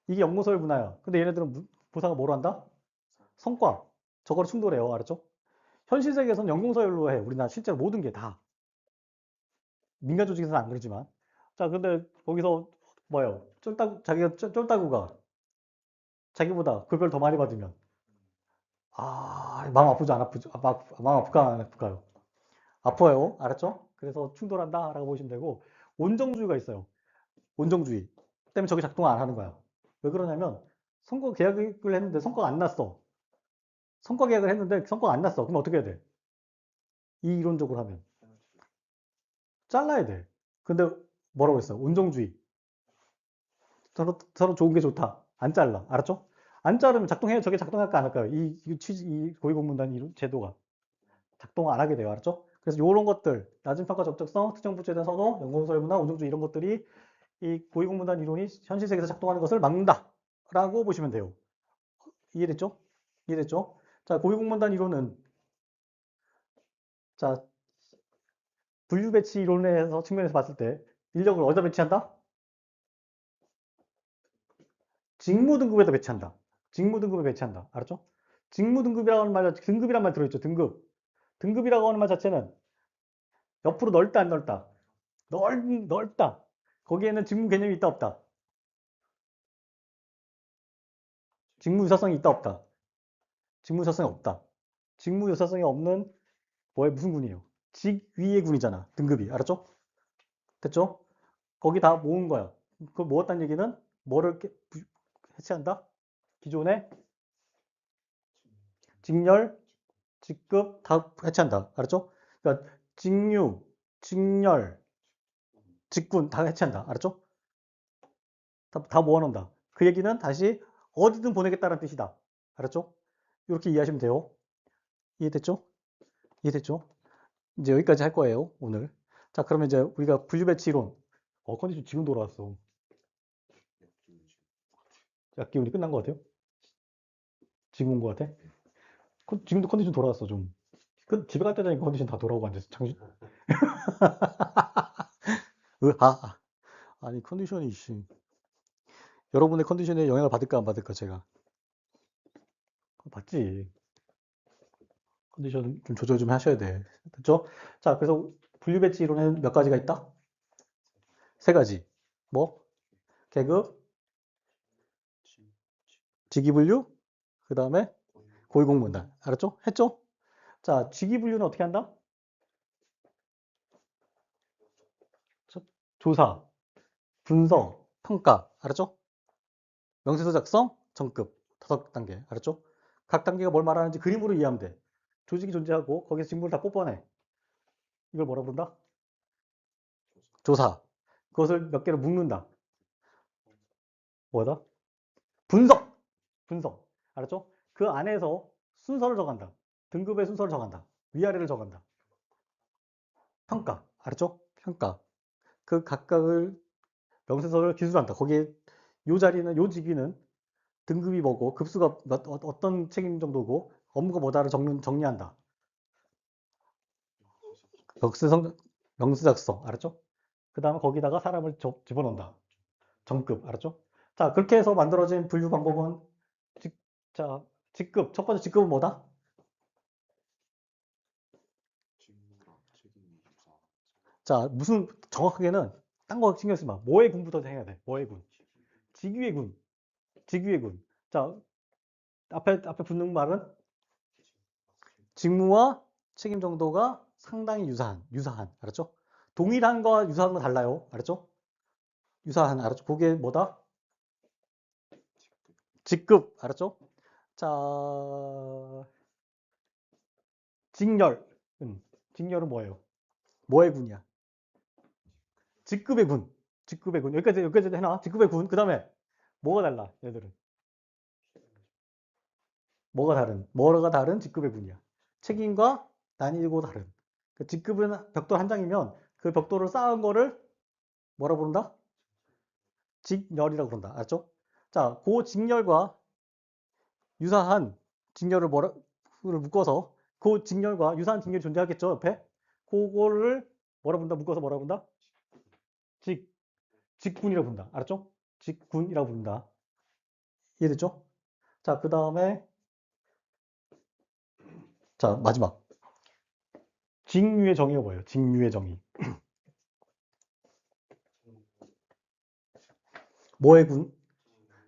이게 연공서열 문화야. 근데 얘네들은 보상을 뭐로 한다? 성과. 저거로 충돌해요. 알았죠? 현실 세계에서는 연공서열로 해. 우리나라 실제로 모든 게 다. 민간 조직에서는 안 그러지만. 자, 근데 거기서 뭐예요? 자기가 쫄따구가 자기보다 급여를 더 많이 받으면 마음 아프죠? 안 아프죠? 마음 아플까? 안 아플까요? 아파요. 알았죠? 그래서 충돌한다 라고 보시면 되고, 온정주의가 있어요. 온정주의 때문에 저게 작동 안 하는 거야. 왜 그러냐면 선거 계약을 했는데 성과가 안 났어. 성과 계약을 했는데 성과가 안 났어. 그럼 어떻게 해야 돼? 이 이론적으로 하면 잘라야 돼. 근데 뭐라고 했어? 온정주의. 서로 좋은 게 좋다. 안 잘라. 알았죠? 안 자르면 작동해요. 저게 작동할까 안 할까요? 이 고위공문단 이 제도가 작동 안 하게 돼요. 알았죠? 그래서 이런 것들, 낮은 평가 적적성, 특정 부처에 대한 선호, 연공설문화, 온정주의 이런 것들이 이 고위공문단 이론이 현실 세계에서 작동하는 것을 막는다. 라고 보시면 돼요. 이해됐죠? 이해됐죠? 자, 고위공문단 이론은 자, 분류 배치 이론에서 측면에서 봤을 때 인력을 어디다 배치한다? 직무 등급에다 배치한다. 직무 등급에 배치한다. 알았죠? 직무 등급이라고 하는 말, 등급이란 말 들어있죠. 등급. 등급이라고 하는 말 자체는 옆으로 넓다 안 넓다. 넓다. 거기에는 직무 개념이 있다 없다. 직무 유사성이 있다 없다. 직무 유사성이 없다. 직무 유사성이 없는 무슨 군이에요? 직위의 군이잖아. 등급이. 알았죠? 됐죠? 거기 다 모은 거야. 그 모았다는 얘기는 뭐를 해체한다? 기존의 직렬, 직급 다 해체한다. 알았죠? 그러니까 직류, 직렬, 직군 다 해체한다. 알았죠? 다 모아놓는다. 그 얘기는 다시 어디든 보내겠다는 뜻이다. 알았죠? 이렇게 이해하시면 돼요. 이해됐죠? 이해됐죠? 이제 여기까지 할 거예요, 오늘. 자, 그러면 이제 우리가 분류 배치 이론. 컨디션 지금 돌아왔어. 약 기운이 끝난 것 같아요? 지금 온 것 같아? 지금도 컨디션 돌아왔어, 좀. 집에 갈 때 되니까 컨디션 다 돌아오고 앉아서 정신. 아니, 컨디션이, 씨. 여러분의 컨디션에 영향을 받을까, 안 받을까, 제가. 받지. 컨디션 좀 조절 좀 하셔야 돼. 됐죠? 자, 그래서 분류 배치 이론에는 몇 가지가 있다? 세 가지. 뭐? 계급, 직위분류, 그 다음에 고위공문단. 알았죠? 했죠? 자, 직위분류는 어떻게 한다? 조사, 분석, 평가. 알았죠? 명세서 작성, 정급. 5단계. 알았죠? 각 단계가 뭘 말하는지 그림으로 이해하면 돼. 조직이 존재하고 거기서 직무를 다 뽑아내. 이걸 뭐라 부른다? 조사. 그것을 몇 개로 묶는다. 뭐다? 분석. 분석. 알았죠? 그 안에서 순서를 정한다. 등급의 순서를 정한다. 위아래를 정한다. 평가. 알았죠? 평가. 그 각각을 명세서를 기술한다. 거기에 요 자리는 요 직위는 등급이 뭐고 급수가 어떤 책임 정도고 업무가 뭐다를 정리한다. 명세성 명세 작성. 알았죠? 그 다음에 거기다가 사람을 집어넣는다. 정급. 알았죠? 자, 그렇게 해서 만들어진 분류 방법은 자, 직급. 첫 번째 직급은 뭐다? 자, 무슨 정확하게는 딴 거 신경 쓰지 마. 뭐의 군부터 해야 돼. 뭐의 군. 직위의 군. 직위의 군. 자, 앞에 붙는 말은 직무와 책임 정도가 상당히 유사한. 알았죠? 동일한 거와 유사한 건 달라요. 알았죠? 유사한. 알았죠? 그게 뭐다? 직급. 알았죠? 자, 직렬. 직렬은 뭐예요? 뭐의 군이야? 직급의 군. 직급의 군. 여기까지 해놔. 직급의 군. 그 다음에 뭐가 달라? 얘들은. 뭐가 다른 직급의 군이야. 책임과 난이고 다른. 그 직급은 벽돌 한 장이면 그 벽돌을 쌓은 거를 뭐라 부른다? 직렬이라고 부른다. 알았죠? 자, 그 직렬과 유사한 직렬을 묶어서 그 직렬과 유사한 직렬이 존재하겠죠, 옆에? 그거를 뭐라 부른다? 묶어서 뭐라 부른다? 직군이라고 부른다. 알았죠? 직군이라고 부른다. 이해됐죠? 자, 그 다음에, 자, 마지막. 직무의 정의가 뭐예요? 직무의 정의. 뭐의 군?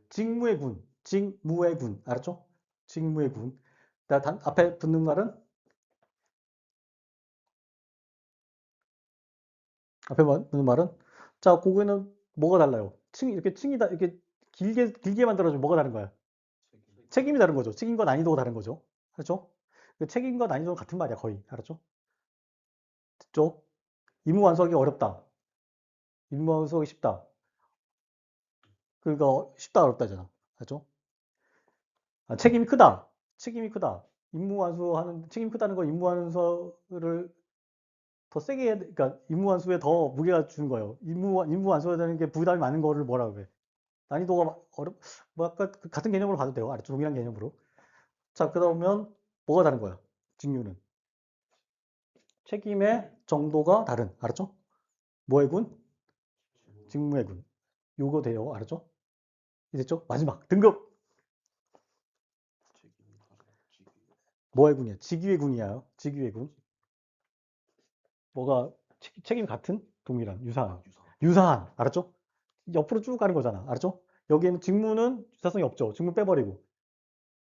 직무의 군. 직무의 군. 알았죠? 직무의 군. 앞에 붙는 말은? 앞에 붙는 말은? 자, 그거는 뭐가 달라요? 이렇게 층이다, 이렇게 길게 만들어주면 뭐가 다른 거야? 책임이 다른 거죠. 책임과 난이도가 다른 거죠. 알았죠? 그 책임과 난이도는 같은 말이야, 거의. 알았죠? 됐죠? 임무 완수하기 어렵다. 임무 완수하기 쉽다. 그거 쉽다, 어렵다잖아. 알았죠? 아, 책임이 크다. 책임이 크다. 임무 완수하는, 책임이 크다는 건 임무 완수를 더 세게 해야 돼. 그러니까 임무 완수에 더 무게가 주는 거예요. 임무 완수해야 되는 게 부담이 많은 거를 뭐라고 해. 난이도가 뭐 아까 같은 개념으로 봐도 돼요. 알았죠? 동일한 개념으로. 자, 그러면 뭐가 다른 거야? 직류는. 책임의 정도가 다른. 알았죠? 뭐의 군? 직무의 군. 요거 돼요. 알았죠? 이랬죠? 마지막. 등급. 뭐의 군이야? 직위의 군이야. 직위의 군. 뭐가 책임 같은? 동일한. 유사한. 유사한. 알았죠? 옆으로 쭉 가는 거잖아. 알았죠? 여기에는 직무는 유사성이 없죠. 직무 빼버리고.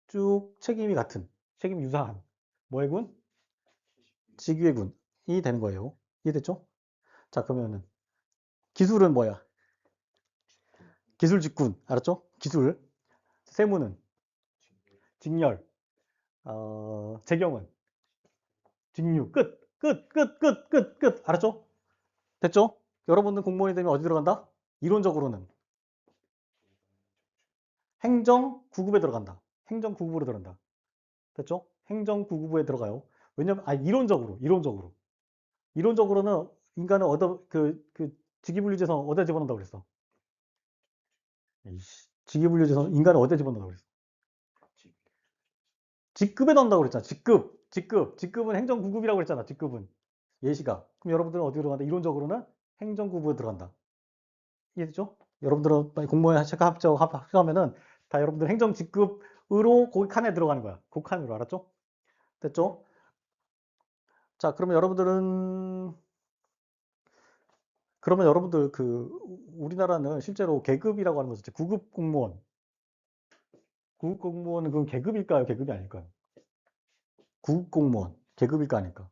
쭉 책임이 같은. 책임 유사한. 뭐의 군? 직위의 군이 되는 거예요. 이해됐죠? 자, 그러면은 기술은 뭐야? 기술 직군. 알았죠? 기술. 세무는 직렬. 재경은 직류. 끝. 끝. 끝. 끝. 끝. 끝. 알았죠? 됐죠? 여러분들 공무원이 되면 어디 들어간다? 이론적으로는 행정 9급에 들어간다. 행정 9급으로 들어간다. 됐죠? 행정 9급에 들어가요. 왜냐면 이론적으로는 인간은 직위분류제선 어디다 집어넣는다고 그랬어? 직위분류제선 인간은 어디다 집어넣는다고 그랬어? 직급에 넣는다고 그랬잖아. 직급은 행정 9급이라고 그랬잖아. 직급은 예시가. 그럼 여러분들은 어디로 들어간다? 이론적으로는 행정 9급에 들어간다. 이해됐죠? 여러분들은 공무원 합격하면은 다 여러분들 행정 직급으로 거기 칸에 들어가는 거야. 그 칸으로 알았죠? 됐죠? 자, 그러면 여러분들 우리나라는 실제로 계급이라고 하는 것은 9급 공무원. 9급 공무원은 그럼 계급일까요? 계급이 아닐까요? 9급 공무원. 계급일까 아닐까?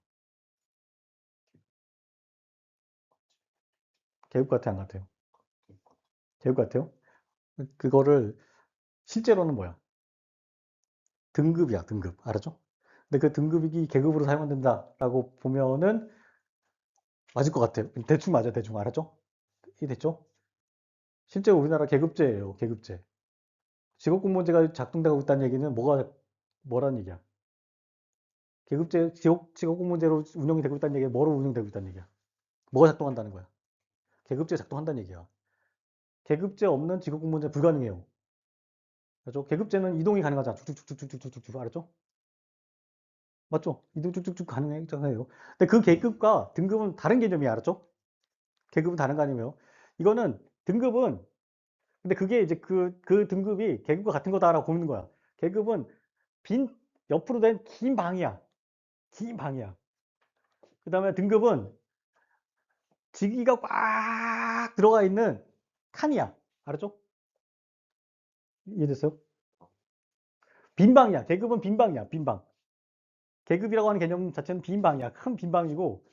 계급 같아요, 안 같아요? 계급 같아요? 그거를 실제로는 뭐야? 등급이야, 등급. 알았죠? 근데 그 등급이 계급으로 사용된다라고 보면은 맞을 것 같아요. 대충 맞아, 대충. 알았죠? 이해됐죠? 실제 우리나라 계급제예요, 계급제. 직업공무원제가 작동되고 있다는 얘기는 뭐라는 얘기야? 직업공무원제로 운영이 되고 있다는 얘기야? 뭐로 운영되고 있다는 얘기야? 뭐가 작동한다는 거야? 계급제 작동한다는 얘기야. 계급제 없는 직업공무원제 불가능해요. 그렇죠? 계급제는 이동이 가능하잖아. 쭉쭉쭉쭉쭉쭉쭉. 알았죠? 맞죠? 이동 쭉쭉쭉 가능하잖아요. 근데 그 계급과 등급은 다른 개념이야. 알았죠? 계급은 다른 거 아니에요. 이거는 등급은 근데 그게 이제 그 등급이 계급과 같은 거다라고 보는 거야. 계급은 빈 옆으로 된 긴 방이야. 긴 방이야. 그 다음에 등급은 직위가 꽉 들어가 있는 칸이야. 알았죠? 이해됐어요? 빈 방이야. 계급은 빈 방이야. 빈 방. 계급이라고 하는 개념 자체는 빈 방이야. 큰 빈 방이고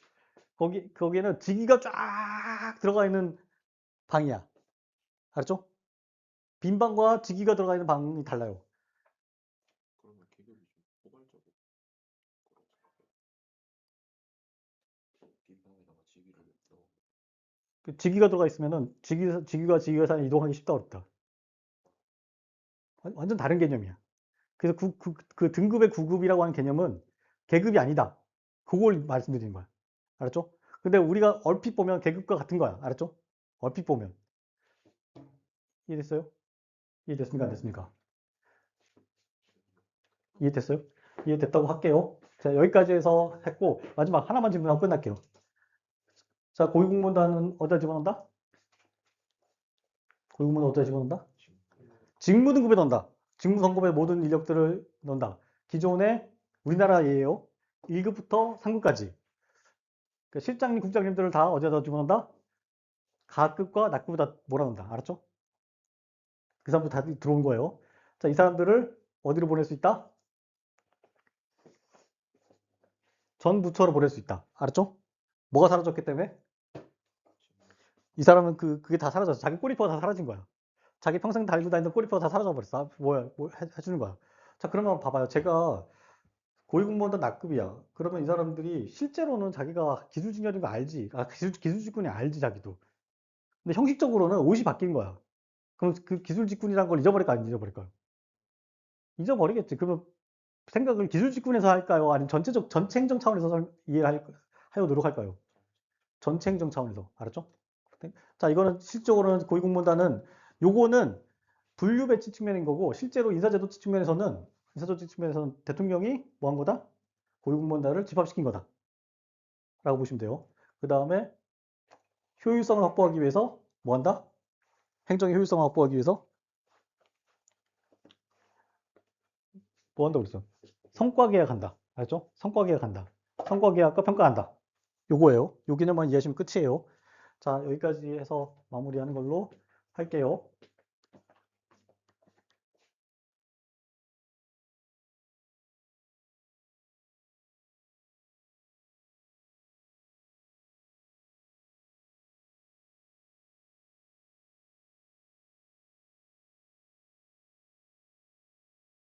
거기에는 직위가 쫙 들어가 있는 방이야. 알았죠? 빈 방과 직위가 들어가 있는 방이 달라요. 그 직위가 들어가 있으면은 직위가 사이에 이동하기 쉽다 어렵다. 완전 다른 개념이야. 그래서 그 등급의 9급이라고 하는 개념은 계급이 아니다. 그걸 말씀드리는 거야. 알았죠? 근데 우리가 얼핏 보면 계급과 같은 거야. 알았죠? 얼핏 보면. 이해됐어요? 이해됐습니까? 안 됐습니까? 이해됐어요? 이해됐다고 할게요. 자, 여기까지 해서 했고, 마지막 하나만 질문하고 끝날게요. 자, 고위공무원단은 어디다 집어넣는다? 고위공무원 어디다 집어넣는다? 직무등급에 넣는다. 직무선급의 모든 인력들을 넣는다. 기존의 우리나라 예요. 1급부터 3급까지. 그러니까 실장님, 국장님들을 다 어디다 집어넣는다? 가급과 낙급에다 몰아넣는다. 알았죠? 그 사람들 다 들어온 거예요. 자, 이 사람들을 어디로 보낼 수 있다? 전 부처로 보낼 수 있다. 알았죠? 뭐가 사라졌기 때문에? 이 사람은 그게 다 사라졌어. 자기 꼬리표가 다 사라진 거야. 자기 평생 달고 다니던 꼬리표가 다 사라져 버렸어. 아, 뭐야, 뭐 해주는 거야. 자, 그러면 봐봐요. 제가 고위공무원도 낙급이야. 그러면 이 사람들이 실제로는 자기가 기술직렬인 거 알지. 아, 기술직군이 알지, 자기도. 근데 형식적으로는 옷이 바뀐 거야. 그럼 그 기술직군이라는 걸 잊어버릴까, 안 잊어버릴까요? 잊어버리겠지. 그러면 생각을 기술직군에서 할까요? 아니면 전체 행정 차원에서 하여 노력할까요? 전체 행정 차원에서. 알았죠? 자, 이거는 실적으로는 고위공무원단은 요거는 분류 배치 측면인 거고 실제로 인사제도 측면에서는 대통령이 뭐 한 거다? 고위공무원단을 집합시킨 거다. 라고 보시면 돼요. 그 다음에 효율성을 확보하기 위해서 뭐 한다? 행정의 효율성을 확보하기 위해서 뭐 한다고 그랬어? 성과 계약한다. 알죠? 성과 계약한다. 성과 계약과 평가한다. 요거예요. 요 개념만 이해하시면 끝이에요. 자, 여기까지 해서 마무리하는 걸로 할게요.